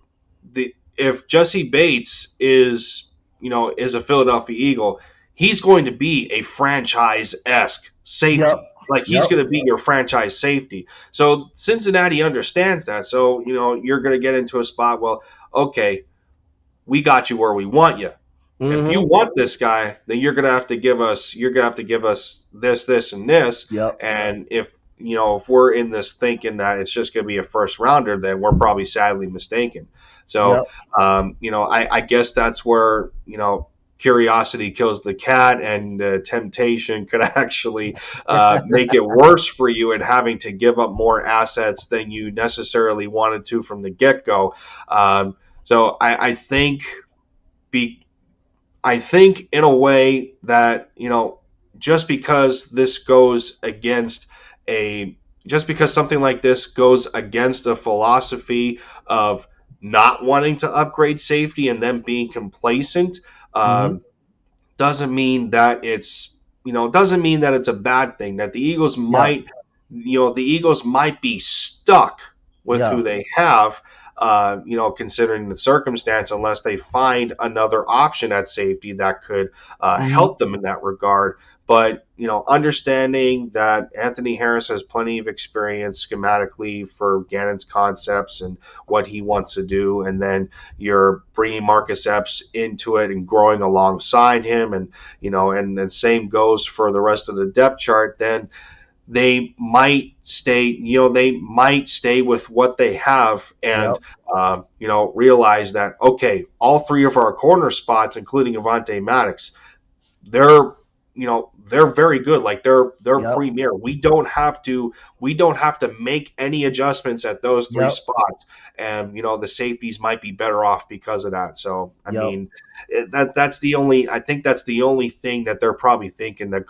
the if Jesse Bates is a Philadelphia Eagle, he's going to be a franchise esque Yep. safety. Like, he's Yep. going to be your franchise safety. So Cincinnati understands that. So you're going to get into a spot. Well, okay, we got you where we want you. If you Mm-hmm. want this guy, then you're gonna have to give us this, and this. Yep. And if we're in this thinking that it's just gonna be a first rounder, then we're probably sadly mistaken. So Yep. I guess that's where curiosity kills the cat, and temptation could actually make it worse for you and having to give up more assets than you necessarily wanted to from the get go. So be I think in a way that just because this goes against a just because something like this goes against a philosophy of not wanting to upgrade safety and then being complacent, Mm-hmm. um, doesn't mean that it's a bad thing. That Yep. the Eagles might be stuck with who Yep. they have, considering the circumstance, unless they find another option at safety that could Mm-hmm. help them in that regard. But understanding that Anthony Harris has plenty of experience schematically for Gannon's concepts and what he wants to do, and then you're bringing Marcus Epps into it and growing alongside him, and the same goes for the rest of the depth chart. Then they might stay with what they have, and Yep. realize that, okay, all three of our corner spots, including Avante Maddox, they're they're very good. Like, they're Yep. premier. We don't have to make any adjustments at those three Yep. spots, and the safeties might be better off because of that. So I Yep. mean, I think that's the only thing that they're probably thinking Yep. that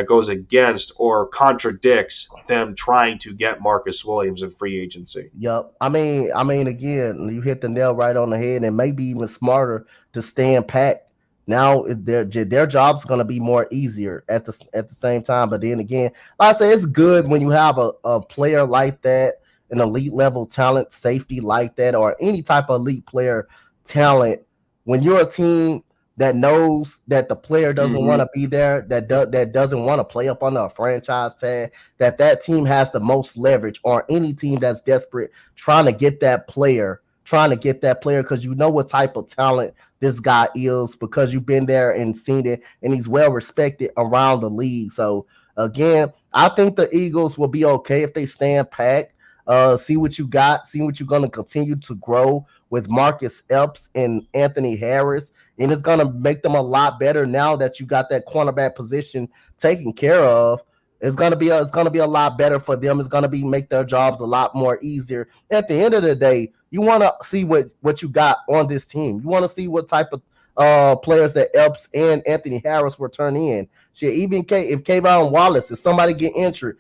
goes against or contradicts them trying to get Marcus Williams in free agency. Yep. Again, you hit the nail right on the head, and maybe even smarter to stand pat. Now their job's going to be more easier at the same time. But then again, like I say, it's good when you have a player like that, an elite level talent, safety like that, or any type of elite player talent. When you're a team that knows that the player doesn't want Mm-hmm. to be there, that doesn't want to play up under a franchise tag, that team has the most leverage, or any team that's desperate trying to get that player because you know what type of talent this guy is, because you've been there and seen it, and he's well respected around the league. So again, I think the Eagles will be okay if they stand packed. See what you got, see what you're going to continue to grow with Marcus Epps and Anthony Harris, and it's going to make them a lot better now that you got that cornerback position taken care of. It's gonna be a lot better for them. It's gonna be make their jobs a lot more easier. At the end of the day, you want to see what you got on this team. You want to see what type players that Epps and Anthony Harris were turned in. Shit, even if Kayvon Wallace, if somebody get injured,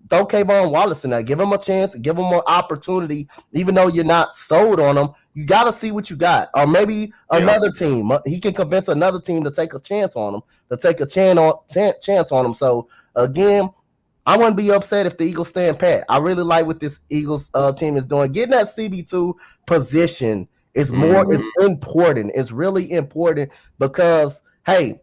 throw Kayvon Wallace in there. Give him a chance, give him an opportunity, even though you're not sold on him. You got to see what you got. Or maybe Yeah. another team. He can convince another team to take a chance on him, chance on him. So, again, I wouldn't be upset if the Eagles stand pat. I really like what this Eagles team is doing. Getting that CB2 position is Mhm. important. It's really important because, again,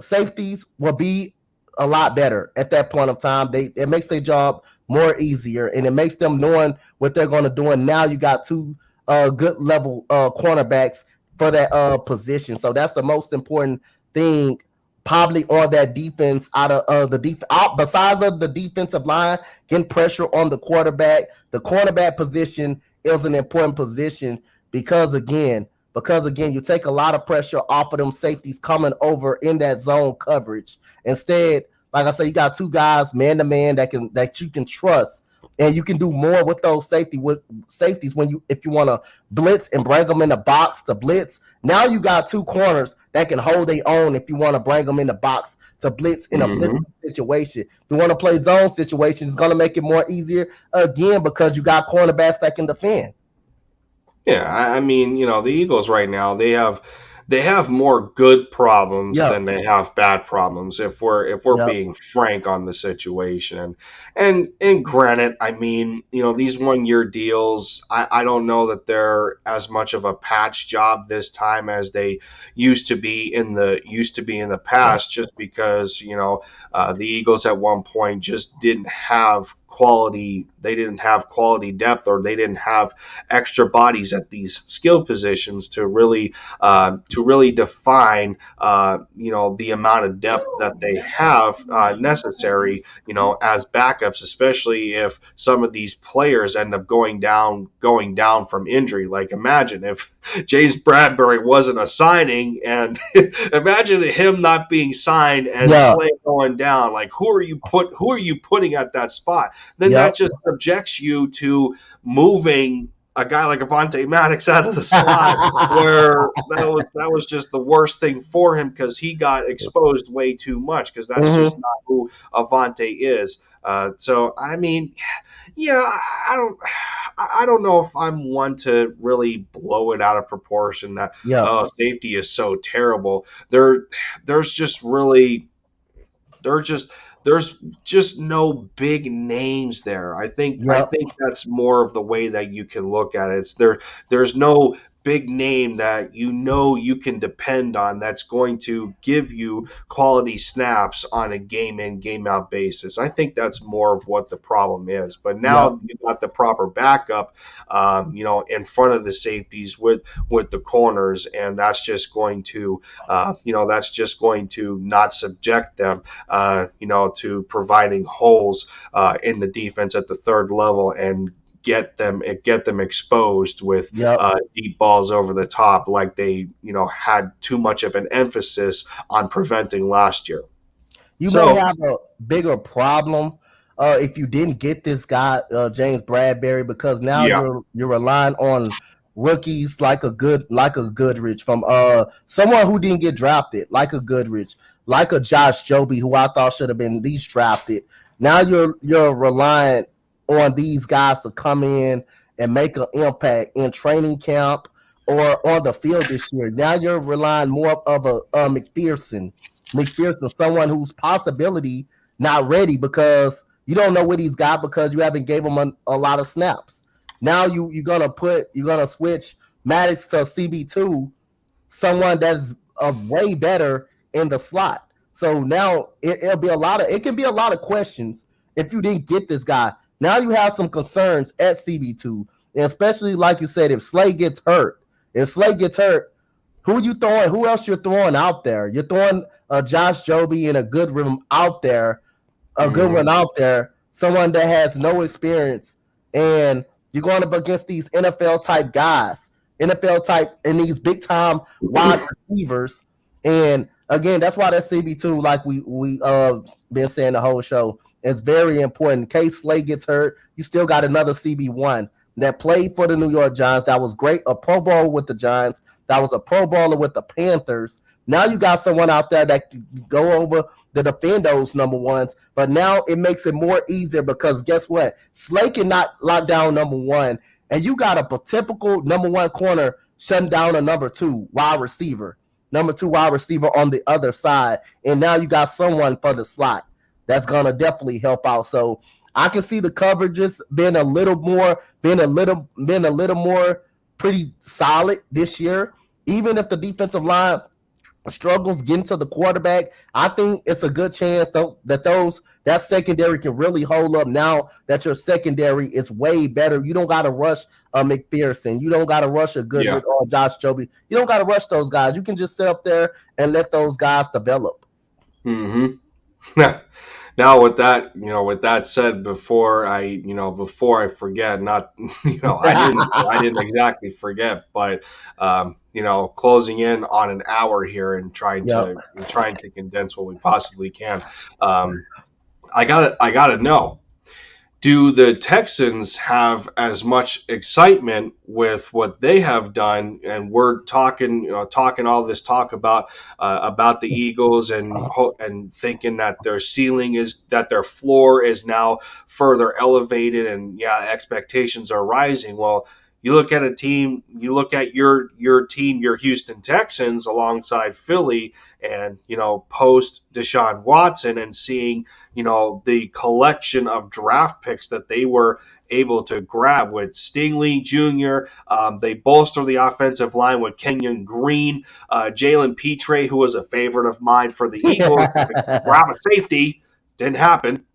safeties will be a lot better at that point of time. It makes their job more easier, and it makes them knowing what they're going to do. And now you got two good level cornerbacks for that position. So that's the most important thing, probably on that defense. Out of the defense, besides of the defensive line, getting pressure on the quarterback, the cornerback position is an important position because again, you take a lot of pressure off of them safeties coming over in that zone coverage. Instead, like I said, you got two guys man to man that you can trust, and you can do more with those safeties when if you want to blitz and bring them in the box to blitz. Now you got two corners that can hold their own if you want to bring them in the box to blitz in a blitz Mhm. situation. If you want to play zone situation, it's going to make it more easier again because you got cornerbacks that can defend. Yeah, I mean, the Eagles right now they have more good problems Yep. than they have bad problems if we're Yep. being frank on the situation. And granted, I mean, these 1 year deals, I don't know that they're as much of a patch job this time as they used to be in the past, just because the Eagles at one point just didn't have quality. They didn't have quality depth, or they didn't have extra bodies at these skill positions to really define the amount of depth that they have necessary as backups, especially if some of these players end up going down from injury. Like, imagine if James Bradbury wasn't a signing, and imagine him not being signed and Yeah. Slay going down. Like, who are you putting at that spot? Then Yep. that just subjects you to moving a guy like Avante Maddox out of the slot, where that was just the worst thing for him, because he got exposed way too much, because that's just Mm-hmm. not who Avante is. So I mean, yeah, I don't know if I'm one to really blow it out of proportion that, Yep. oh, safety is so terrible. There's just really they're just there's just no big names there. I think I Yep. think that's more of the way that you can look at it. There's no big name that you can depend on, that's going to give you quality snaps on a game in, game out basis. I think that's more of what the problem is. But Yep. now you got the proper backup, in front of the safeties with the corners, and that's just going to not subject them to providing holes in the defense at the third level, and get them exposed with Yep. deep balls over the top, like they had too much of an emphasis on preventing last year. You may So have a bigger problem if you didn't get this guy James Bradbury, because now yeah, you're relying on rookies like a Goodrich from someone who didn't get drafted, like a Goodrich, like a Josh Joby, who I thought should have been at least drafted. Now you're relying on these guys to come in and make an impact in training camp or on the field this year. Now you're relying more of a McPherson, someone whose possibility not ready because you don't know what he's got because you haven't gave him a lot of snaps. Now you're gonna switch Maddox to CB2, someone that's way better in the slot. So now it can be a lot of questions if you didn't get this guy. Now you have some concerns at CB2, and especially like you said, if Slay gets hurt, who you throwing? Who else you're throwing out there? You're throwing Josh Joby and a good room out there, mhm. someone that has no experience, and you're going up against these NFL type guys, NFL type, and these big time wide receivers. And again, that's why that CB2, like we been saying the whole show, is very important. In case Slay gets hurt, you still got another CB1 that played for the New York Giants, that was great, a Pro Bowl with the Giants, that was a Pro Bowler with the Panthers. Now you got someone out there that can go over to defend those number ones, but now it makes it more easier because guess what? Slay cannot lock down number one, and you got a typical number one corner shutting down a number two wide receiver on the other side, and now you got someone for the slot that's gonna definitely help out. So I can see the coverages being a little more pretty solid this year. Even if the defensive line struggles getting to the quarterback, I think it's a good chance that secondary can really hold up now that your secondary is way better. You don't got to rush a McPherson. You don't got to rush a Goodwin or Josh Joby. You don't got to rush those guys. You can just sit up there and let those guys develop. Mm-hmm. Now, with that said, before I forget, not, I didn't exactly forget, but, closing in on an hour here and trying to condense what we possibly can. I gotta know, do the Texans have as much excitement with what they have done? And we're talking all this talk about the Eagles and thinking that their floor is now further elevated, and expectations are rising. Well, you look at your team, your Houston Texans, alongside Philly, and post Deshaun Watson, and seeing the collection of draft picks that they were able to grab with Stingley Jr. They bolster the offensive line with Kenyon Green, Jalen Petre, who was a favorite of mine for the Eagles. Grab a safety, didn't happen.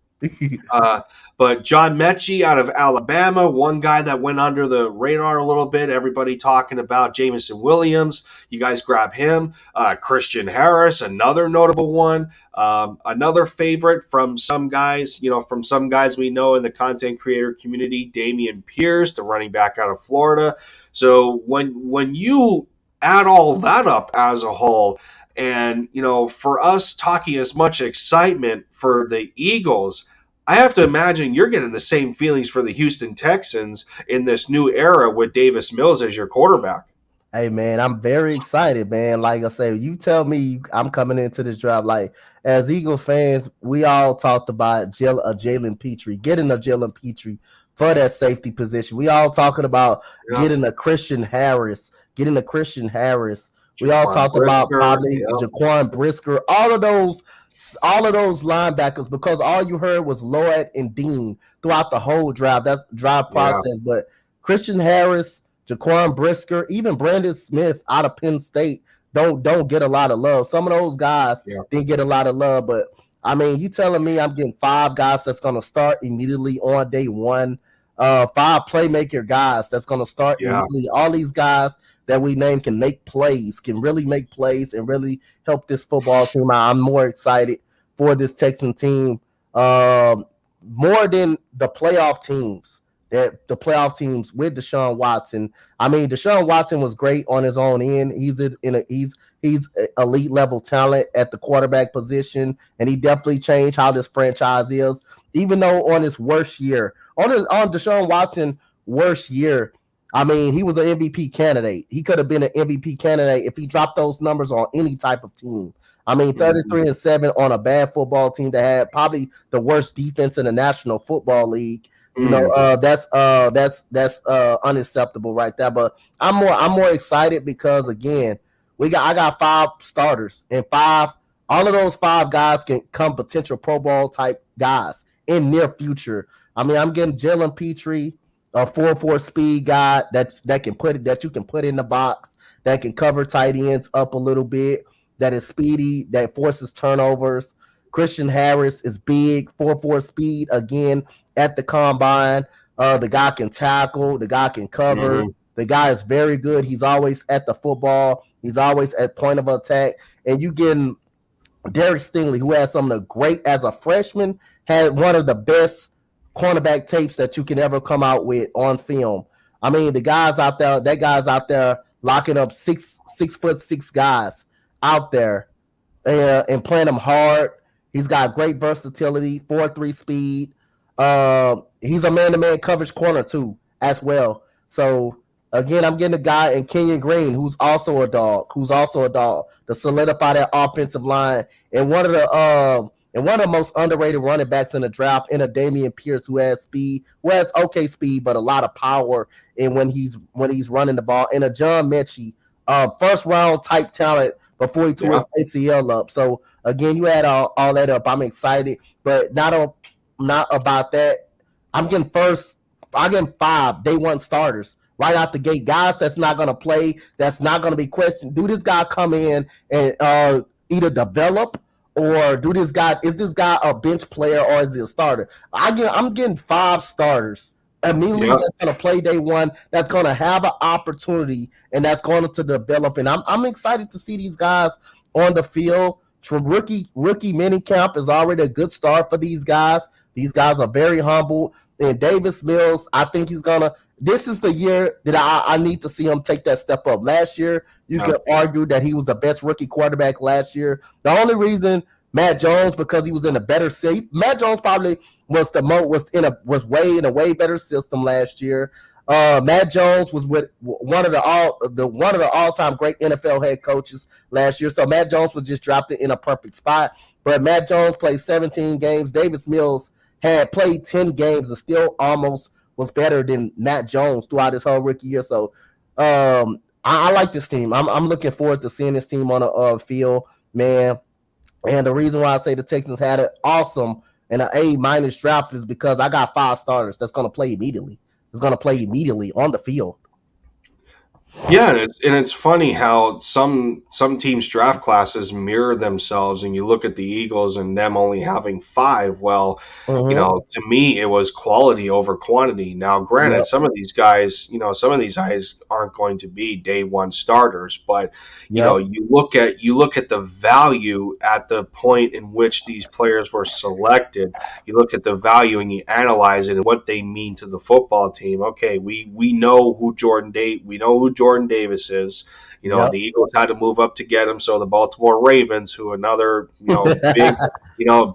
But John Mechie out of Alabama, one guy that went under the radar a little bit. Everybody talking about Jameson Williams. You guys grab him. Christian Harris, another notable one. Another favorite from some guys, we know in the content creator community, Dameon Pierce, the running back out of Florida. So when you add all that up as a whole, and, for us talking as much excitement for the Eagles, I have to imagine you're getting the same feelings for the Houston Texans in this new era with Davis Mills as your quarterback. Hey, man, I'm very excited, man. Like I say, you tell me I'm coming into this draft. Like, as Eagle fans, we all talked about Jalen Petre, getting a Jalen Petre for that safety position. We all talking about getting a Christian Harris. We all talked about probably Jaquan Brisker, all of those linebackers, because all you heard was Lloyd and Dean throughout the whole draft. That's draft process. Yeah. But Christian Harris, Jaquan Brisker, even Brandon Smith out of Penn State don't get a lot of love. Some of those guys didn't get a lot of love, but I mean, you telling me I'm getting 5 guys that's going to start immediately on day one, 5 playmaker guys that's going to start immediately. All these guys that we name can really make plays and really help this football team. I'm more excited for this Texan team more than the playoff teams. The playoff teams with Deshaun Watson. I mean, Deshaun Watson was great on his own end. He's elite level talent at the quarterback position, and he definitely changed how this franchise is. Even though on his worst year, on Deshaun Watson's worst year, I mean, he was an MVP candidate. He could have been an MVP candidate if he dropped those numbers on any type of team. I mean, 33-7 on a bad football team that had probably the worst defense in the National Football League. That's unacceptable right there. But I'm more excited because, again, I got 5 starters, and all of those 5 guys can come potential Pro Bowl type guys in near future. I mean, I'm getting Jalen Petre, a 4.4 speed guy that you can put in the box, that can cover tight ends up a little bit, that is speedy, that forces turnovers. Christian Harris is big, 4.4 speed again at the combine. The guy can tackle, the guy can cover. The guy is very good. He's always at the football. He's always at point of attack. And you getting Derek Stingley, who has some of the great, as a freshman, had one of the best cornerback tapes that you can ever come out with on film. I mean, that guy's out there locking up 6'6" guys out there and playing them hard. He's got great versatility, 4.3 speed. He's a man-to-man coverage corner too as well. So again, I'm getting a guy in Kenyon Green who's also a dog to solidify that offensive line, and one of the most underrated running backs in the draft, in a Damian Pierce, who has speed, who has okay speed, but a lot of power. And when he's running the ball, and a John Mechie, first round type talent before he tore Yeah, his ACL up. So again, you add all that up. I'm excited, but not about that. I'm getting first. I'm getting 5 day 1 starters right out the gate. Guys that's not going to play, that's not going to be questioned. Do this guy come in and either develop, or is this guy a bench player, or is he a starter? I'm getting 5 starters immediately yeah, that's going to play day 1, that's going to have an opportunity, and that's going to develop. And I'm excited to see these guys on the field. Rookie mini camp is already a good start for these guys. These guys are very humble. And Davis Mills, I think he's gonna. This is the year that I need to see him take that step up. Last year, you yeah, could argue that he was the best rookie quarterback last year. The only reason Matt Jones, because he was in a better shape. Matt Jones probably was way in a way better system last year. Matt Jones was with one of the all time great NFL head coaches last year. So Matt Jones was just drafted in a perfect spot. But Matt Jones played 17 games. Davis Mills had played 10 games and still almost was better than Matt Jones throughout his whole rookie year. So I like this team. I'm looking forward to seeing this team on the field, man. And the reason why I say the Texans had an awesome and an A- draft is because I got 5 starters that's going to play immediately. It's going to play immediately on the field. yeah. And it's funny how some teams' draft classes mirror themselves, and you look at the Eagles and them only having five. Well, Mm-hmm. to me, it was quality over quantity. Now, granted, Yep. some of these guys aren't going to be day one starters, but Yep. you look at the value at the point in which these players were selected. You look at the value and you analyze it and what they mean to the football team. Okay, we know who Jordan Davis is. Yep. The Eagles had to move up to get him, so the Baltimore Ravens, who another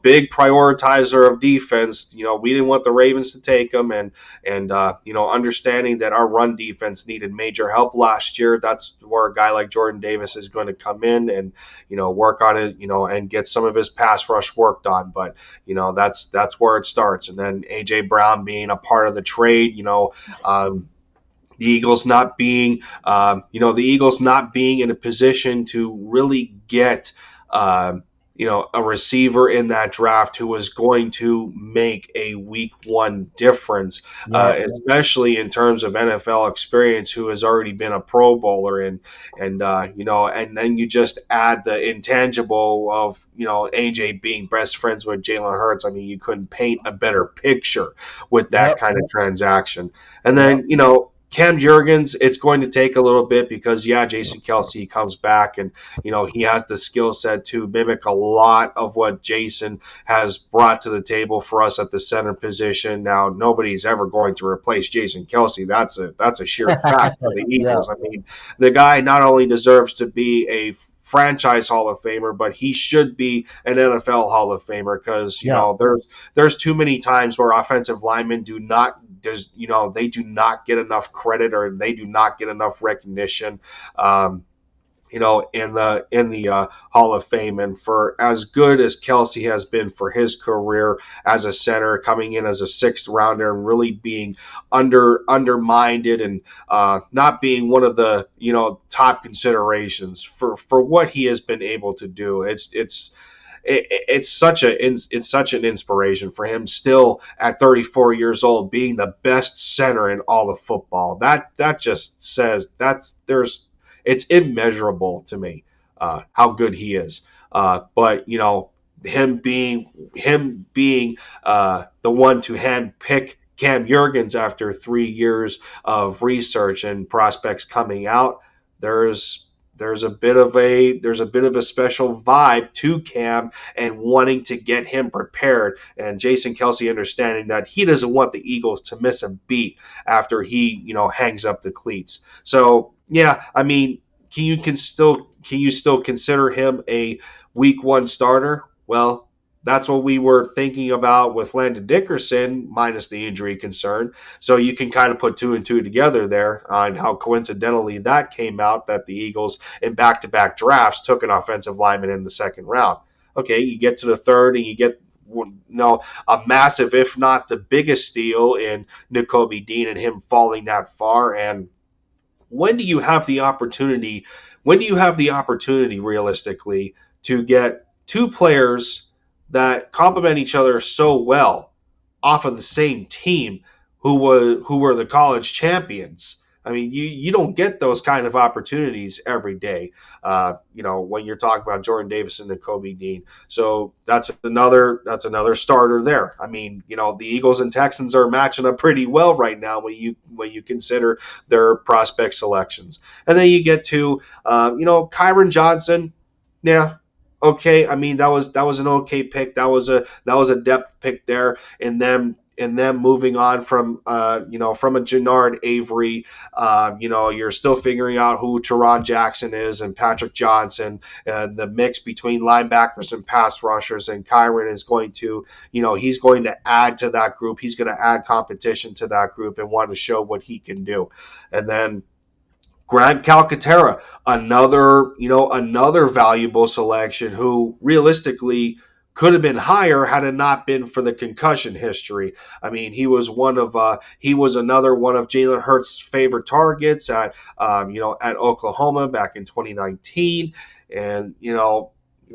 big prioritizer of defense. We didn't want the Ravens to take him, and understanding that our run defense needed major help last year. That's where a guy like Jordan Davis is going to come in and work on it, and get some of his pass rush worked on. But that's where it starts, and then AJ Brown being a part of the trade. The Eagles not being, in a position to really get, a receiver in that draft who was going to make a week one difference, Yep. especially in terms of NFL experience, who has already been a Pro Bowler, and then you just add the intangible of AJ being best friends with Jalen Hurts. I mean, you couldn't paint a better picture with that Yep. kind of transaction. And Yep. then Cam Jurgens, it's going to take a little bit because, yeah, Jason Kelsey comes back and, he has the skill set to mimic a lot of what Jason has brought to the table for us at the center position. Now, nobody's ever going to replace Jason Kelsey. That's a sheer fact for the Yep. Eagles. I mean, the guy not only deserves to be a franchise Hall of Famer, but he should be an NFL Hall of Famer because Yep. there's too many times where offensive linemen they do not get enough credit, or they do not get enough recognition. In the Hall of Fame. And for as good as Kelsey has been for his career as a center, coming in as a sixth rounder and really being undermined and not being one of the top considerations for what he has been able to do, it's such an inspiration for him still at 34 years old being the best center in all of football. That just says it's immeasurable to me how good he is. But him being the one to hand pick Cam Jurgens after 3 years of research and prospects coming out, there's there's a bit of a special vibe to Cam and wanting to get him prepared, and Jason Kelsey understanding that he doesn't want the Eagles to miss a beat after he hangs up the cleats. So yeah, I mean, can you still consider him a week one starter? Well, That's what we were thinking about with Landon Dickerson, minus the injury concern. So you can kind of put two and two together there on how coincidentally that came out that the Eagles in back-to-back drafts took an offensive lineman in the second round. Okay, you get to the third and you get a massive, if not the biggest steal in Nakobe Dean and him falling that far. And when do you have the opportunity? When do you have the opportunity, realistically, to get two players that complement each other so well off of the same team who were the college champions? I mean, you don't get those kind of opportunities every day. When you're talking about Jordan Davis and Kobe Dean. So that's another starter there. I mean, the Eagles and Texans are matching up pretty well right now when you consider their prospect selections. And then you get to Kyron Johnson. Yeah, okay. I mean, that was an okay pick. That was a depth pick there, and them moving on from a Jannard Avery. You're still figuring out who Teron Jackson is and Patrick Johnson, and the mix between linebackers and pass rushers. And Kyron is he's going to add to that group. He's going to add competition to that group and want to show what he can do. And then Grant Calcutta, another valuable selection who realistically could have been higher had it not been for the concussion history. I mean, he was another one of Jalen Hurts' favorite targets at Oklahoma back in 2019, and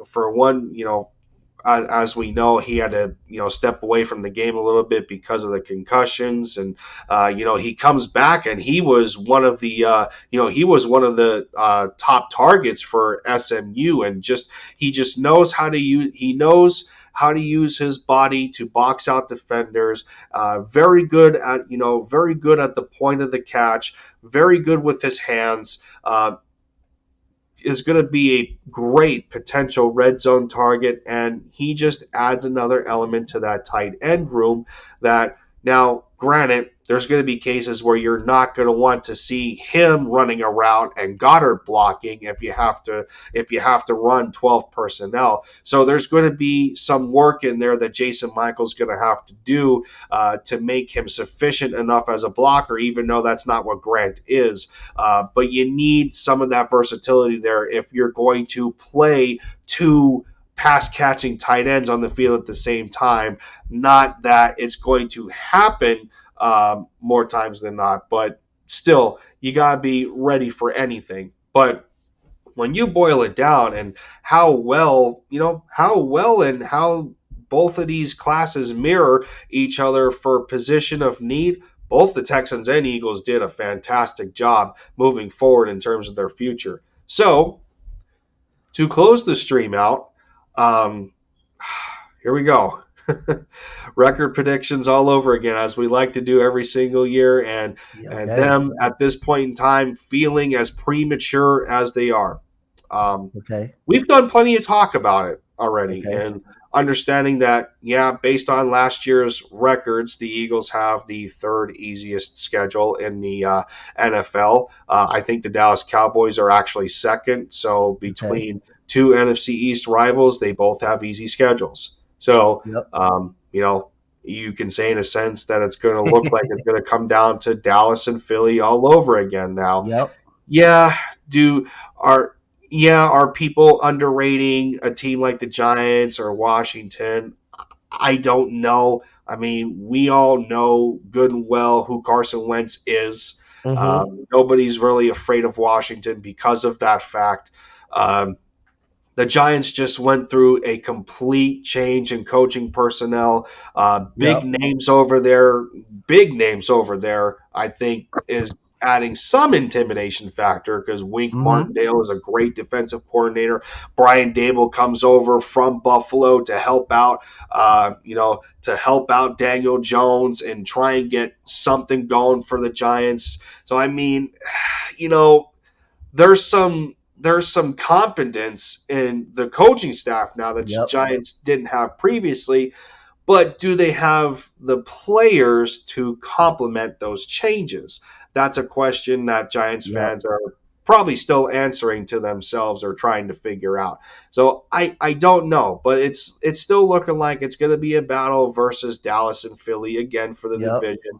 for one, as we know, he had to step away from the game a little bit because of the concussions, and he comes back and he was one of the top targets for SMU, and he just knows how to use his body to box out defenders. Very good at the point of the catch. Very good with his hands. Is going to be a great potential red zone target, and he just adds another element to that tight end room that now, granted, there's going to be cases where you're not going to want to see him running a route and Goddard blocking if you have to run 12 personnel. So there's going to be some work in there that Jason Michael's going to have to do to make him sufficient enough as a blocker, even though that's not what Grant is. But you need some of that versatility there if you're going to play two pass catching tight ends on the field at the same time. Not that it's going to happen more times than not, but still, you got to be ready for anything. But when you boil it down and how well and how both of these classes mirror each other for position of need, both the Texans and Eagles did a fantastic job moving forward in terms of their future. So, to close the stream out, here we go. Record predictions all over again, as we like to do every single year, and them at this point in time feeling as premature as they are. We've done plenty of talk about it already, and understanding that, based on last year's records, the Eagles have the third easiest schedule in the NFL. I think the Dallas Cowboys are actually second, so between two NFC East rivals, they both have easy schedules. So, you can say in a sense that it's going to look like it's going to come down to Dallas and Philly all over again now. Are people underrating a team like the Giants or Washington? I don't know. I mean, we all know good and well who Carson Wentz is. Nobody's really afraid of Washington because of that fact. The Giants just went through a complete change in coaching personnel. Big names over there, I think, is adding some intimidation factor because Wink Martindale is a great defensive coordinator. Brian Dable comes over from Buffalo to help out, Daniel Jones and try and get something going for the Giants. So, I mean, there's some competence in the coaching staff now that the Giants didn't have previously, but do they have the players to complement those changes? That's a question that Giants fans are probably still answering to themselves or trying to figure out. So I don't know, but it's still looking like it's going to be a battle versus Dallas and Philly again for the Yep. division,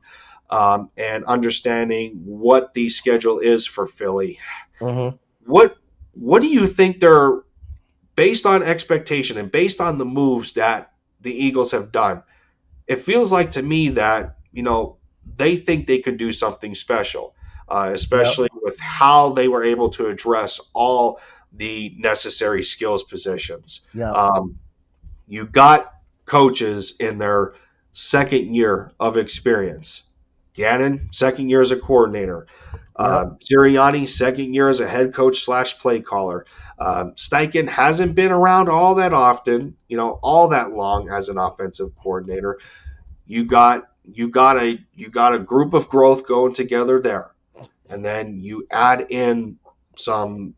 and understanding what the schedule is for Philly. Mm-hmm. What do you think they're, based on expectation and based on the moves that the Eagles have done? It feels like to me that they think they could do something special, Yep. especially with how they were able to address all the necessary skills positions. Yep. Um, you got coaches in their second year of experience. Gannon, second year as a coordinator. Yep. Sirianni, second year as a head coach slash play caller. Steichen hasn't been around all that often, all that long as an offensive coordinator. You got a group of growth going together there, and then you add in some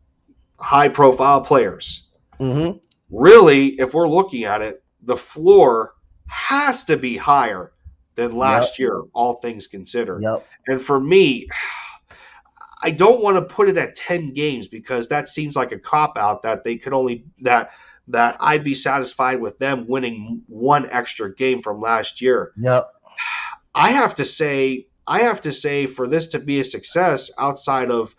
high profile players. Mm-hmm. Really, if we're looking at it, the floor has to be higher than Yep. last year, all things considered. Yep. And for me, I don't want to put it at 10 games because that seems like a cop out that they could only that I'd be satisfied with them winning one extra game from last year. Yep. I have to say for this to be a success outside of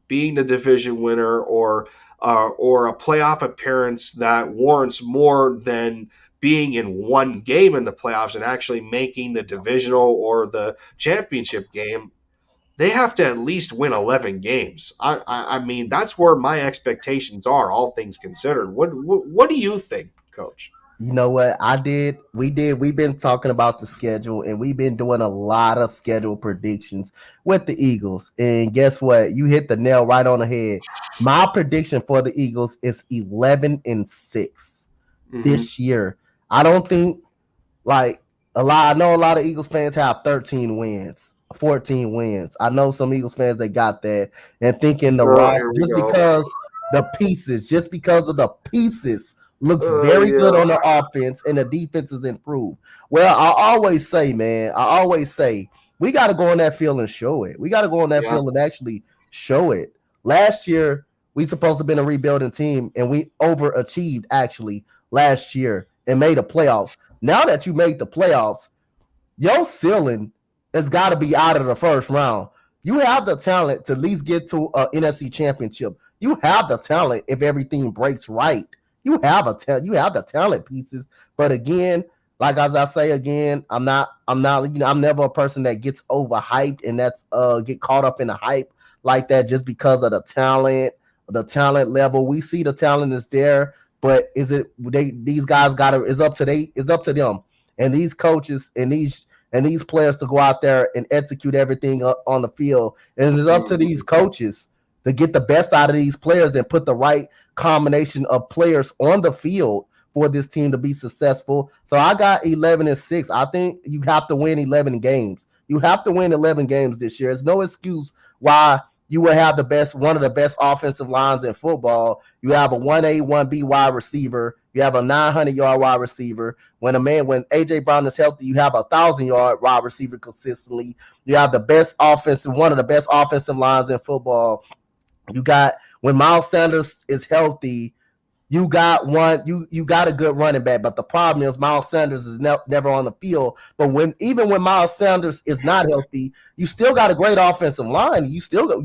being the division winner or a playoff appearance that warrants more than being in one game in the playoffs and actually making the divisional or the championship game, they have to at least win 11 games. I mean, that's where my expectations are, all things considered. What do you think, Coach? You know what? We've been talking about the schedule and we've been doing a lot of schedule predictions with the Eagles. And guess what? You hit the nail right on the head. My prediction for the Eagles is 11-6 Mm-hmm. this year. I don't think like I know a lot of Eagles fans have 13 wins, 14 wins. I know some Eagles fans that got that and thinking the Oh, Ross here we just go. because just because of the pieces looks Oh, very good on yeah. the offense and the defense is improved. Well, I always say we got to go on that field and show it. We got to go on that Yeah. field and actually show it. Last year, we supposed to have been a rebuilding team and we overachieved actually last year and made the playoffs. Now that you made the playoffs, your ceiling has got to be out of the first round. You have the talent to at least get to an NFC championship. You have the talent if everything breaks right. You have the talent pieces. But again, like as I say again, I'm never a person that gets overhyped and that's get caught up in the hype like that just because of the talent level. We see the talent is there, but is it these guys gotta it's up to them and these coaches and these players to go out there and execute everything on the field. And it's up to these coaches to get the best out of these players and put the right combination of players on the field for this team to be successful. So I got 11-6. I think you have to win 11 games. You have to win 11 games this year. There's no excuse why you will have one of the best offensive lines in football. You have a 1A, 1B wide receiver. You have a 900-yard wide receiver. When AJ Brown is healthy, you have a 1,000-yard wide receiver consistently. You have one of the best offensive lines in football. You got when Miles Sanders is healthy, you got a good running back, but the problem is Miles Sanders is never on the field. But even when Miles Sanders is not healthy, you still got a great offensive line. You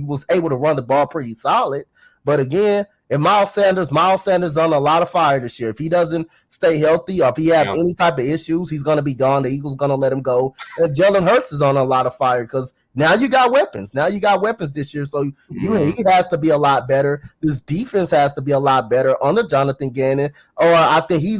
was able to run the ball pretty solid. But again, if Miles Sanders on a lot of fire this year. If he doesn't stay healthy or if he have Yeah. any type of issues, he's going to be gone. The Eagles going to let him go. And Jalen Hurts is on a lot of fire because now you got weapons. Now you got weapons this year. So he has to be a lot better. This defense has to be a lot better under Jonathan Gannon. Or I think he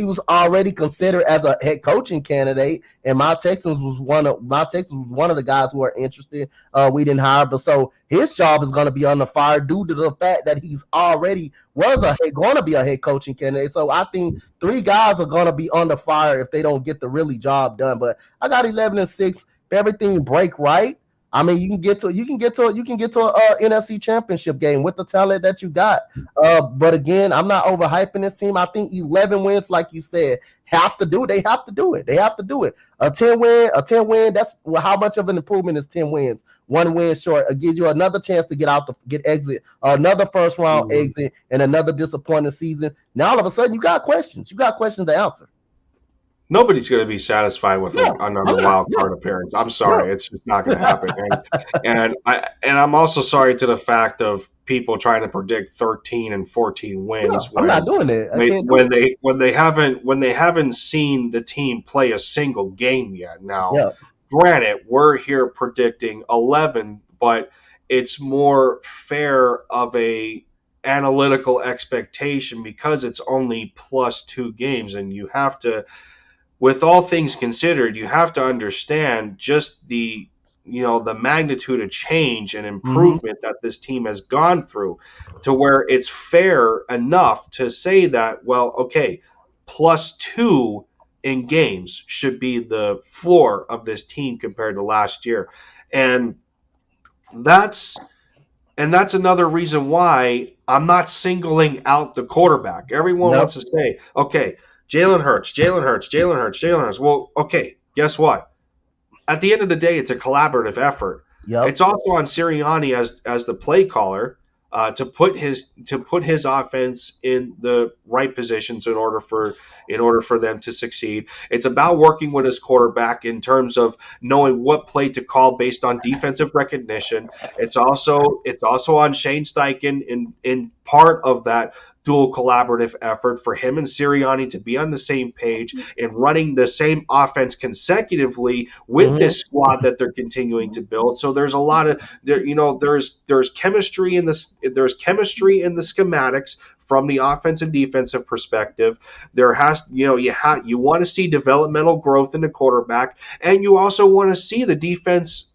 was already considered as a head coaching candidate, and my Texans was one of the guys who are interested. We didn't hire, but so his job is going to be under fire due to the fact that he's already going to be a head coaching candidate. So I think three guys are going to be under fire if they don't get the really job done. But I got 11-6. If everything break right, I mean, you can get to a NFC Championship game with the talent that you got. But again, I'm not overhyping this team. I think 11 wins, like you said, have to do it. They have to do it. They have to do it. A 10 win. That's how much of an improvement is 10 wins? 1 win short. It gives you another chance to get exit, another first round exit, and another disappointing season. Now all of a sudden you got questions. You got questions to answer. Nobody's going to be satisfied with another wild card appearance. I'm sorry, it's just not going to happen. And I'm also sorry to the fact of people trying to predict 13 and 14 wins. I'm not doing it. When they haven't seen the team play a single game yet. Now, granted, we're here predicting 11, but it's more fair of a analytical expectation because it's only +2 games, and you have to. With all things considered, you have to understand just the magnitude of change and improvement that this team has gone through to where it's fair enough to say that, well, okay, +2 in games should be the floor of this team compared to last year. And that's another reason why I'm not singling out the quarterback. Everyone wants to say, okay, Jalen Hurts. Well, okay, guess what? At the end of the day, it's a collaborative effort. It's also on Sirianni as the play caller to put his offense in the right positions in order for them to succeed. It's about working with his quarterback in terms of knowing what play to call based on defensive recognition. It's also on Shane Steichen in part of that dual collaborative effort for him and Sirianni to be on the same page and running the same offense consecutively with this squad that they're continuing to build. So there's a lot of there's chemistry in this. There's chemistry in the schematics from the offensive and defensive perspective. There has you want to see developmental growth in the quarterback, and you also want to see the defense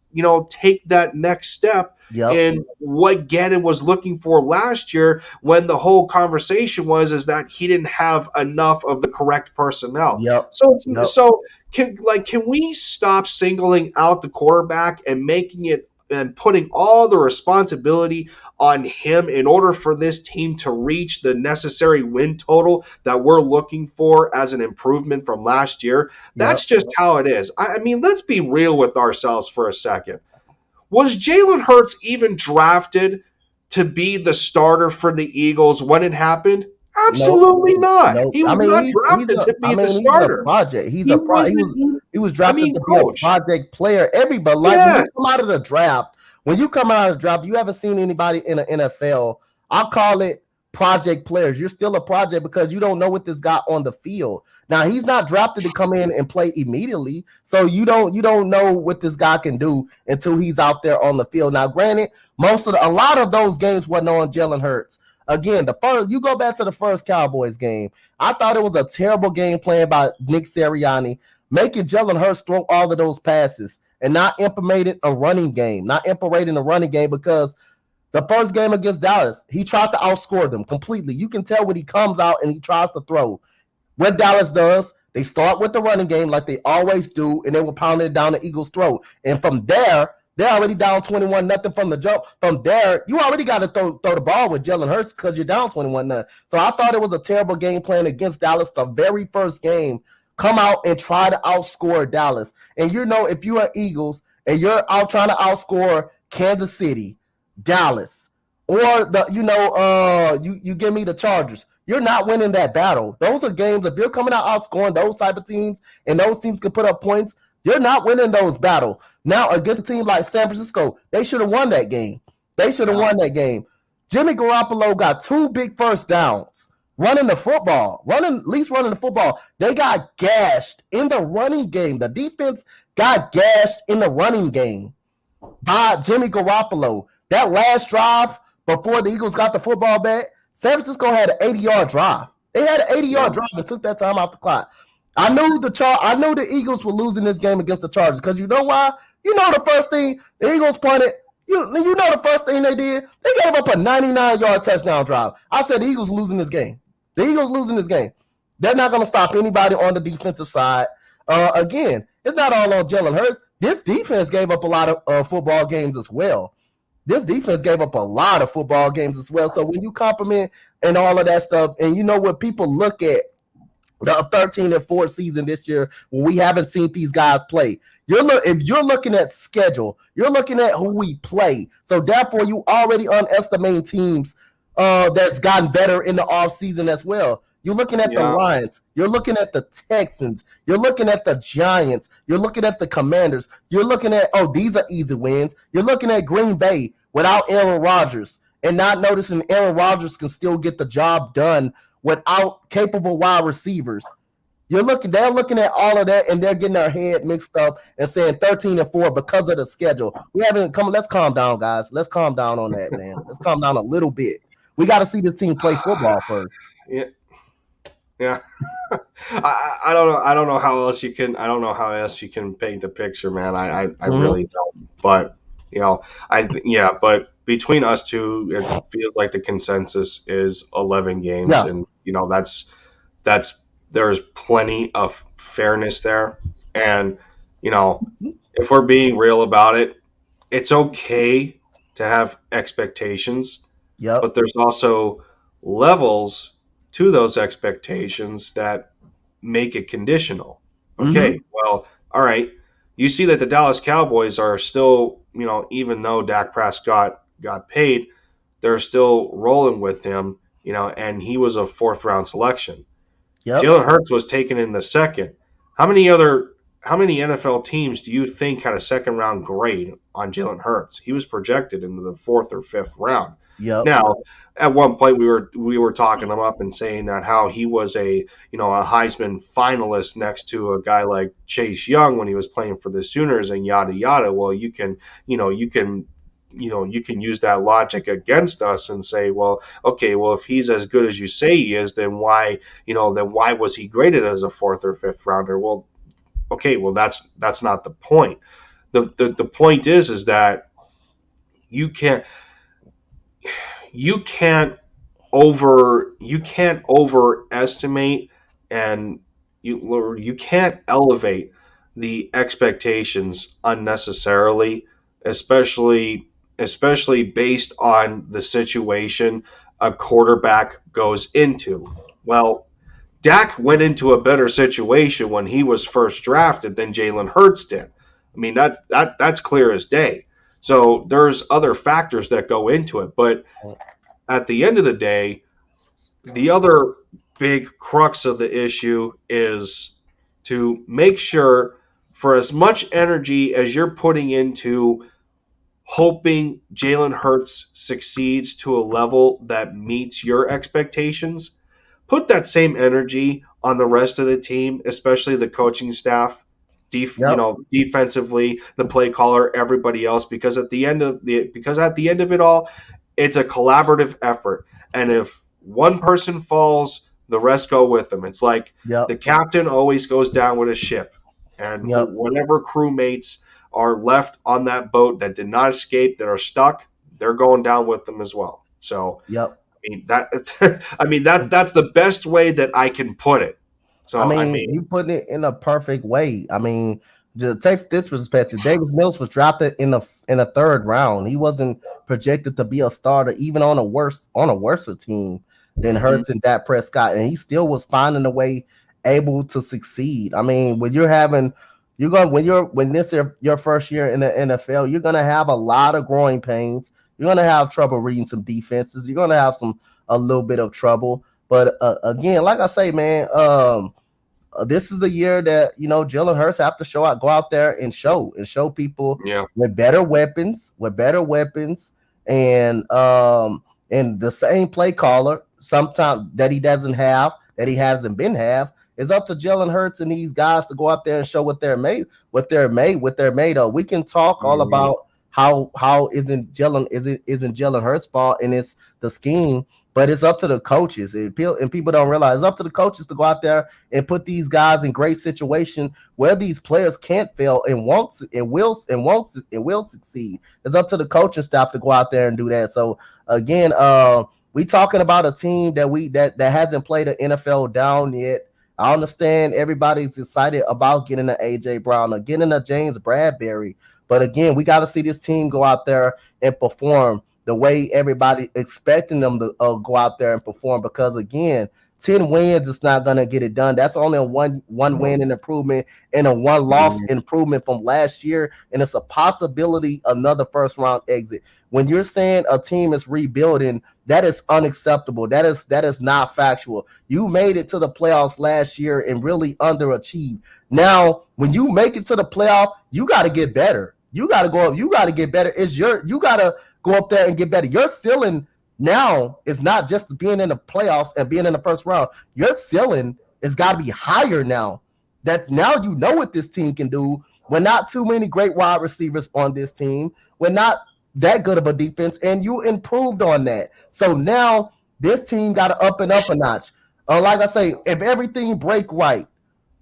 take that next step in what Gannon was looking for last year when the whole conversation is that he didn't have enough of the correct personnel. So can we stop singling out the quarterback and making it and putting all the responsibility on him in order for this team to reach the necessary win total that we're looking for as an improvement from last year? That's just how it is. I mean, let's be real with ourselves for a second. Was Jalen Hurts even drafted to be the starter for the Eagles when it happened? Absolutely not. He was not drafted to be the starter. He was drafted to be a project player. Everybody, when you come out of the draft, you haven't seen anybody in the NFL. I'll call it project players. You're still a project because you don't know what this guy on the field. Now he's not drafted to come in and play immediately, so you don't know what this guy can do until he's out there on the field. Now, granted, a lot of those games wasn't on Jalen Hurts. Again, you go back to the first Cowboys game. I thought it was a terrible game plan by Nick Sirianni, making Jalen Hurts throw all of those passes and not implementing a running game because the first game against Dallas, he tried to outscore them completely. You can tell when he comes out and he tries to throw. What Dallas does, they start with the running game like they always do, and they will pound it down the Eagles' throat. And from there, they're already down 21-0 from the jump. From there, you already got to throw the ball with Jalen Hurts because you're down 21-0. So I thought it was a terrible game plan against Dallas the very first game. Come out and try to outscore Dallas. And if you are Eagles and you're out trying to outscore Kansas City, Dallas, or you give me the Chargers, you're not winning that battle. Those are games, if you're coming out outscoring those type of teams and those teams can put up points, you're not winning those battles. Now, against a team like San Francisco, they should have won that game. Jimmy Garoppolo got 2 big first downs running the football. They got gashed in the running game. The defense got gashed in the running game by Jimmy Garoppolo. That last drive before the Eagles got the football back, San Francisco had an 80-yard drive. They had an 80-yard drive that took that time off the clock. I knew the Eagles were losing this game against the Chargers because you know why? The first thing the Eagles punted. The first thing they did? They gave up a 99-yard touchdown drive. I said the Eagles losing this game. They're not going to stop anybody on the defensive side. Again, it's not all on Jalen Hurts. This defense gave up a lot of football games as well. This defense gave up a lot of football games as well. So when you compliment and all of that stuff, and you know what people look at the 13-4 season this year when we haven't seen these guys play. If you're looking at schedule, you're looking at who we play. So therefore, you already underestimate teams that's gotten better in the offseason as well. You're looking at the Yeah, Lions. You're looking at the Texans. You're looking at the Giants. You're looking at the Commanders. You're looking at, oh, these are easy wins. You're looking at Green Bay without Aaron Rodgers and not noticing Aaron Rodgers can still get the job done without capable wide receivers. They're looking at all of that and they're getting their head mixed up and saying 13-4 because of the schedule. We haven't come. Let's calm down, guys. Let's calm down on that, man. Let's calm down a little bit. We got to see this team play football first. yeah, yeah. I don't know. I don't know how else you can. I don't know how else you can paint the picture, man. I Mm-hmm. really don't. But yeah. But between us two, it feels like the consensus is 11 games, Yeah. and that's there's plenty of fairness there, and if we're being real about it, it's okay to have expectations, Yep. but there's also levels to those expectations that make it conditional. Mm-hmm. Okay, well, all right. You see that the Dallas Cowboys are still, even though Dak Prescott got paid, they're still rolling with him, and he was a fourth round selection. Yep. Jalen Hurts was taken in the second. How many NFL teams do you think had a second round grade on Jalen Hurts? He was projected into the fourth or fifth round. Yep. Now, at one point we were talking him up and saying that how he was a Heisman finalist next to a guy like Chase Young when he was playing for the Sooners and yada yada. Well, you can use that logic against us and say, well, okay, well, if he's as good as you say he is, then why was he graded as a fourth or fifth rounder? Well, okay, well, that's not the point. The point is that you can't you can't overestimate, and you can't elevate the expectations unnecessarily, especially based on the situation a quarterback goes into. Well, Dak went into a better situation when he was first drafted than Jalen Hurts did. I mean, that's clear as day. So there's other factors that go into it, but at the end of the day, the other big crux of the issue is to make sure, for as much energy as you're putting into hoping Jalen Hurts succeeds to a level that meets your expectations, put that same energy on the rest of the team, especially the coaching staff, Yep. defensively, the play caller, everybody else, because at the end of it all, it's a collaborative effort. And if one person falls, the rest go with them. It's like the Yep. captain always goes down with a ship, and Yep. whatever crewmates are left on that boat that did not escape, that are stuck, they're going down with them as well. So Yep. I mean that I mean that's the best way that I can put it. I So I mean, mean, you put it in a perfect way. I mean, to take this perspective, Davis Mills was drafted in the third round. He wasn't projected to be a starter, even on a worser team than mhm, Hurts and Dak Prescott, and he still was finding a way able to succeed. I mean, when you're having you're going when this is your first year in the NFL, you're gonna have a lot of growing pains. You're gonna have trouble reading some defenses. You're gonna have a little bit of trouble. But again, like I say, man, this is the year that Jalen Hurts have to go out there and show people yeah, with better weapons, and the same play caller sometimes that he doesn't have, that he hasn't been have. It's up to Jalen Hurts and these guys to go out there and show what they're made of. We can talk all mhm, about how isn't Jalen Hurts' fault and it's the scheme, but it's up to the coaches. And people don't realize it's up to the coaches to go out there and put these guys in great situation where these players can't fail and will succeed. It's up to the coaching staff to go out there and do that. So again, we talking about a team that hasn't played an NFL down yet. I understand everybody's excited about getting an AJ Brown or getting a James Bradbury, but again, we got to see this team go out there and perform the way everybody expecting them to go out there and perform. Because again, 10 wins is not gonna get it done. That's only a one win in improvement and a one loss Mhm. improvement from last year, and it's a possibility another first round exit. When you're saying a team is rebuilding, that is unacceptable. That is not factual. You made it to the playoffs last year and really underachieved. Now, when you make it to the playoff, you got to get better. You got to go up. You got to get better. You got to go up there and get better. Your ceiling now is not just being in the playoffs and being in the first round. Your ceiling has got to be higher now. That now you know what this team can do. We're not too many great wide receivers on this team. We're not that good of a defense, and you improved on that. So now this team got to up and up a notch. Like I say, if everything break right,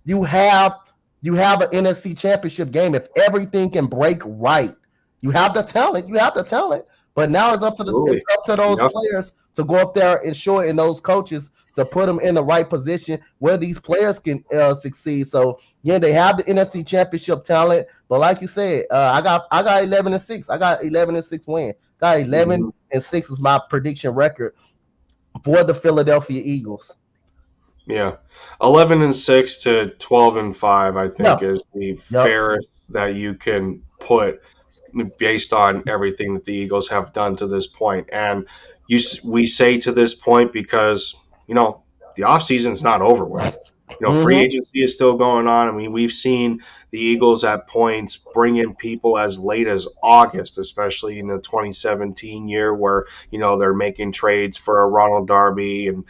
you have you have an NFC championship game. If everything can break right, you have the talent. You have the talent. But now it's Absolutely. up to those Yep. players to go up there and show it, and those coaches to put them in the right position where these players can succeed. So yeah, they have the NFC championship talent, but like you said, I got 11-6. I got 11-6 win. Got 11 Mhm. and 6 is my prediction record for the Philadelphia Eagles. Yeah, 11-6 to 12-5, I think, Yep. is the Yep. fairest that you can put based on everything that the Eagles have done to this point. And we say to this point because the offseason is not over with. Free Mm-hmm. agency is still going on. I mean, we've seen the Eagles at points bring in people as late as August, especially in the 2017 year, where they're making trades for a Ronald Darby and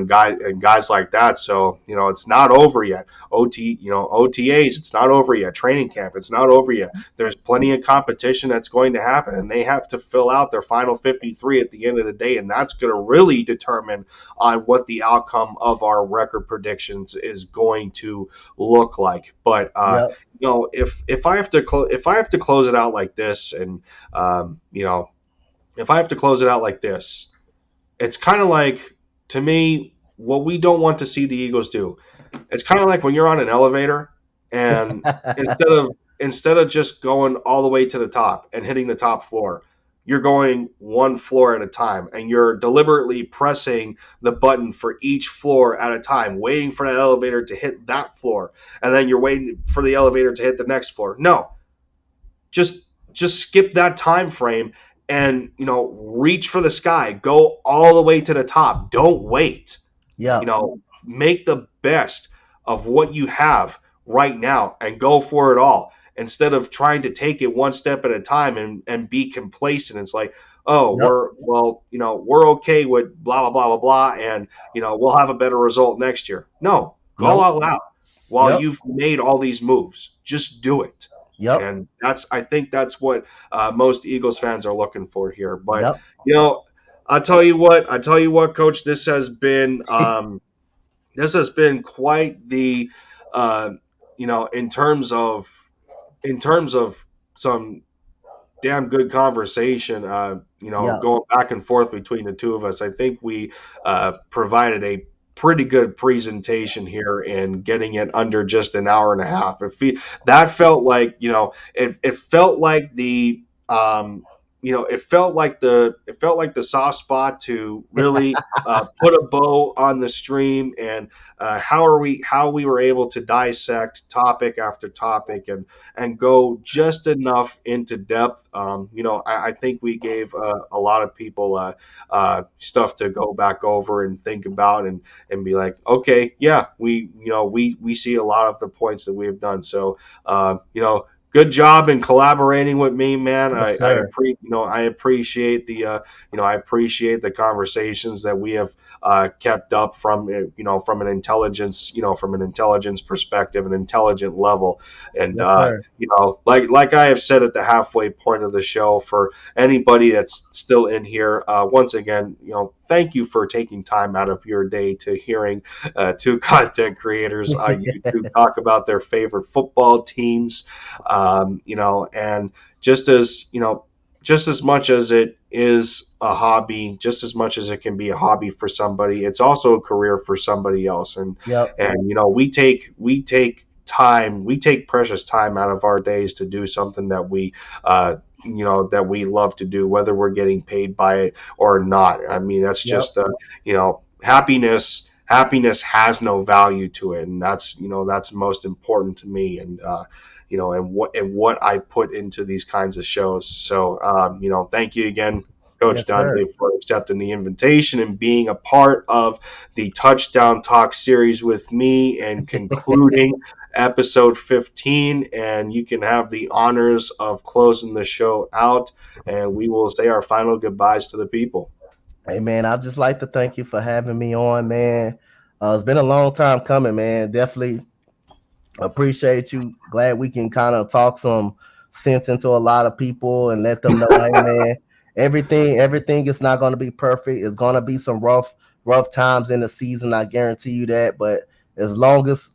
guys like that. So it's not over yet. OTAs, it's not over yet. Training camp, it's not over yet. There's plenty of competition that's going to happen, and they have to fill out their final 53 at the end of the day, and that's going to really determine on what the outcome of our record predictions is going to look like. But Yep. if I have to close it out like this, and if I have to close it out like this, it's kind of like, to me, what we don't want to see the Eagles do. It's kind of like when you're on an elevator, and instead of just going all the way to the top and hitting the top floor, you're going one floor at a time, and you're deliberately pressing the button for each floor at a time, waiting for that elevator to hit that floor, and then you're waiting for the elevator to hit the next floor. No, just skip that time frame and reach for the sky, go all the way to the top. Don't wait. Yep. Make the best of what you have right now and go for it all, instead of trying to take it one step at a time and be complacent. It's like, oh, Yep. we're okay with blah blah blah blah blah, and we'll have a better result next year. No, go Nope. all out while Yep. you've made all these moves. Just do it. Yep. And I think that's what most Eagles fans are looking for here. But Yep. you know, I tell you what, Coach. This has been quite the, uh, in terms of some damn good conversation. Yep. Going back and forth between the two of us. I think we provided a pretty good presentation here in getting it under just an hour and a half. That felt like, it felt like the soft spot to really put a bow on the stream, and how we were able to dissect topic after topic and go just enough into depth. I think we gave a lot of people stuff to go back over and think about, and be like, okay, yeah, we see a lot of the points that we have done. So, good job in collaborating with me, man. Yes, sir. I appreciate the conversations that we have kept up from an intelligence perspective, an intelligent level. And Yes, sir. like I have said at the halfway point of the show, for anybody that's still in here, once again, thank you for taking time out of your day to hearing two content creators on YouTube talk about their favorite football teams. And just as just as much as it is a hobby, just as much as it can be a hobby for somebody, it's also a career for somebody else. Yep. And we take precious time out of our days to do something that that we love to do, whether we're getting paid by it or not. I mean, that's Yep. just happiness has no value to it, and that's most important to me. And and what I put into these kinds of shows. So thank you again, Coach Yes, Donte, sir. for accepting the invitation and being a part of the Touchdown Talk series with me and concluding episode 15. And you can have the honors of closing the show out, and we will say our final goodbyes to the people. Hey man, I'd just like to thank you for having me on, man. It's been a long time coming, man. Definitely appreciate you. Glad we can kind of talk some sense into a lot of people and let them know, hey man, everything is not going to be perfect. It's going to be some rough times in the season. I guarantee you that. But as long as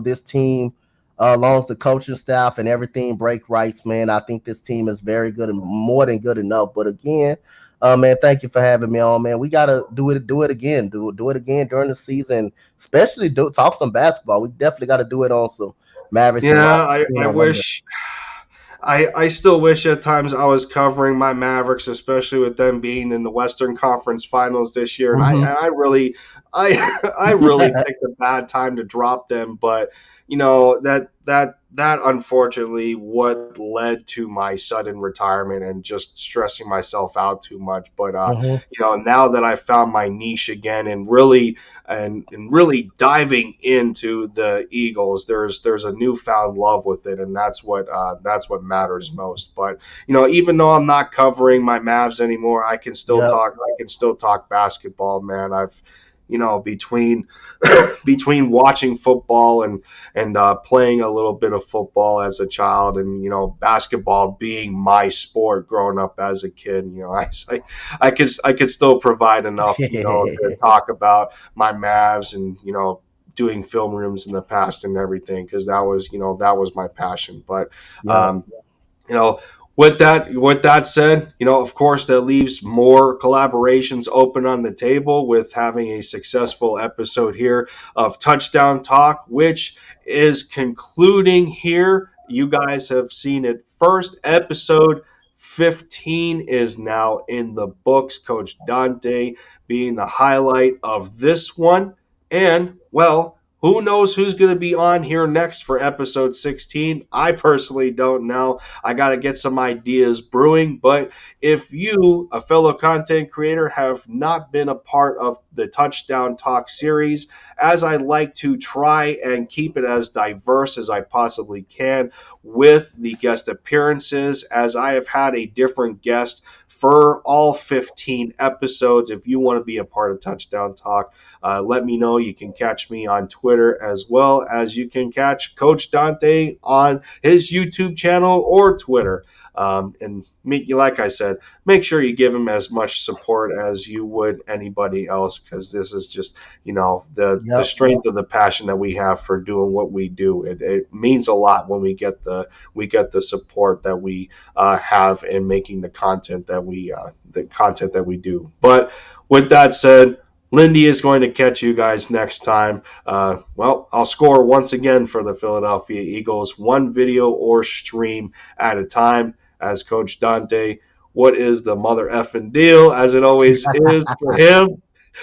this team, as long as the coaching staff and everything break rights, man, I think this team is very good and more than good enough. But again, man, thank you for having me on, man. We gotta do it again, do it again during the season, especially talk some basketball. We definitely got to do it on some Mavericks and Yeah, Rockets I, sooner I or later. wish I still wish at times I was covering my Mavericks, especially with them being in the Western Conference Finals this year. And I, Mm-hmm. and I really, I really picked a bad time to drop them. But that unfortunately what led to my sudden retirement and just stressing myself out too much. But Mm-hmm. now that I found my niche again and really diving into the Eagles, there's a newfound love with it, and that's what matters most. But even though I'm not covering my Mavs anymore, I can still Yep. talk. I can still talk basketball, man. I've between between watching football and playing a little bit of football as a child, and basketball being my sport growing up as a kid, I could still provide enough to talk about my Mavs and doing film rooms in the past and everything, because that was my passion. But Yep. um, you know with that said, of course, that leaves more collaborations open on the table with having a successful episode here of Touchdown Talk, which is concluding here. You guys have seen it first. Episode 15 is now in the books, Coach Donte being the highlight of this one. And well, who knows who's going to be on here next for episode 16? I personally don't know. I got to get some ideas brewing. But if you, a fellow content creator, have not been a part of the Touchdown Talk series, as I like to try and keep it as diverse as I possibly can with the guest appearances, as I have had a different guest for all 15 episodes. If you want to be a part of Touchdown Talk, let me know. You can catch me on Twitter, as well as you can catch Coach Donte on his YouTube channel or Twitter. And like I said, make sure you give him as much support as you would anybody else, because this is just the Yep. strength of the passion that we have for doing what we do. It means a lot when we get the support that we have in making the content that we do. But with that said, Lindy is going to catch you guys next time. Well, I'll score once again for the Philadelphia Eagles, one video or stream at a time. As Coach Donte, what is the mother effing deal? As it always is for him.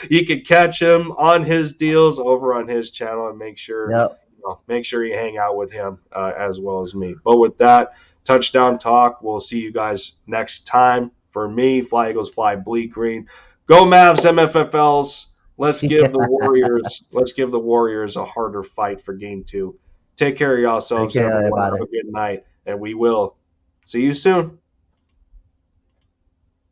You can catch him on his deals over on his channel, and Yep. make sure you hang out with him as well as me. But with that, Touchdown Talk. We'll see you guys next time. For me, Fly Eagles Fly, bleed green. Go Mavs, MFFLs. Let's give the Warriors. Let's give the Warriors a harder fight for Game 2. Take care of Take yourselves, care, everyone. everybody. Have a good night, and we will see you soon.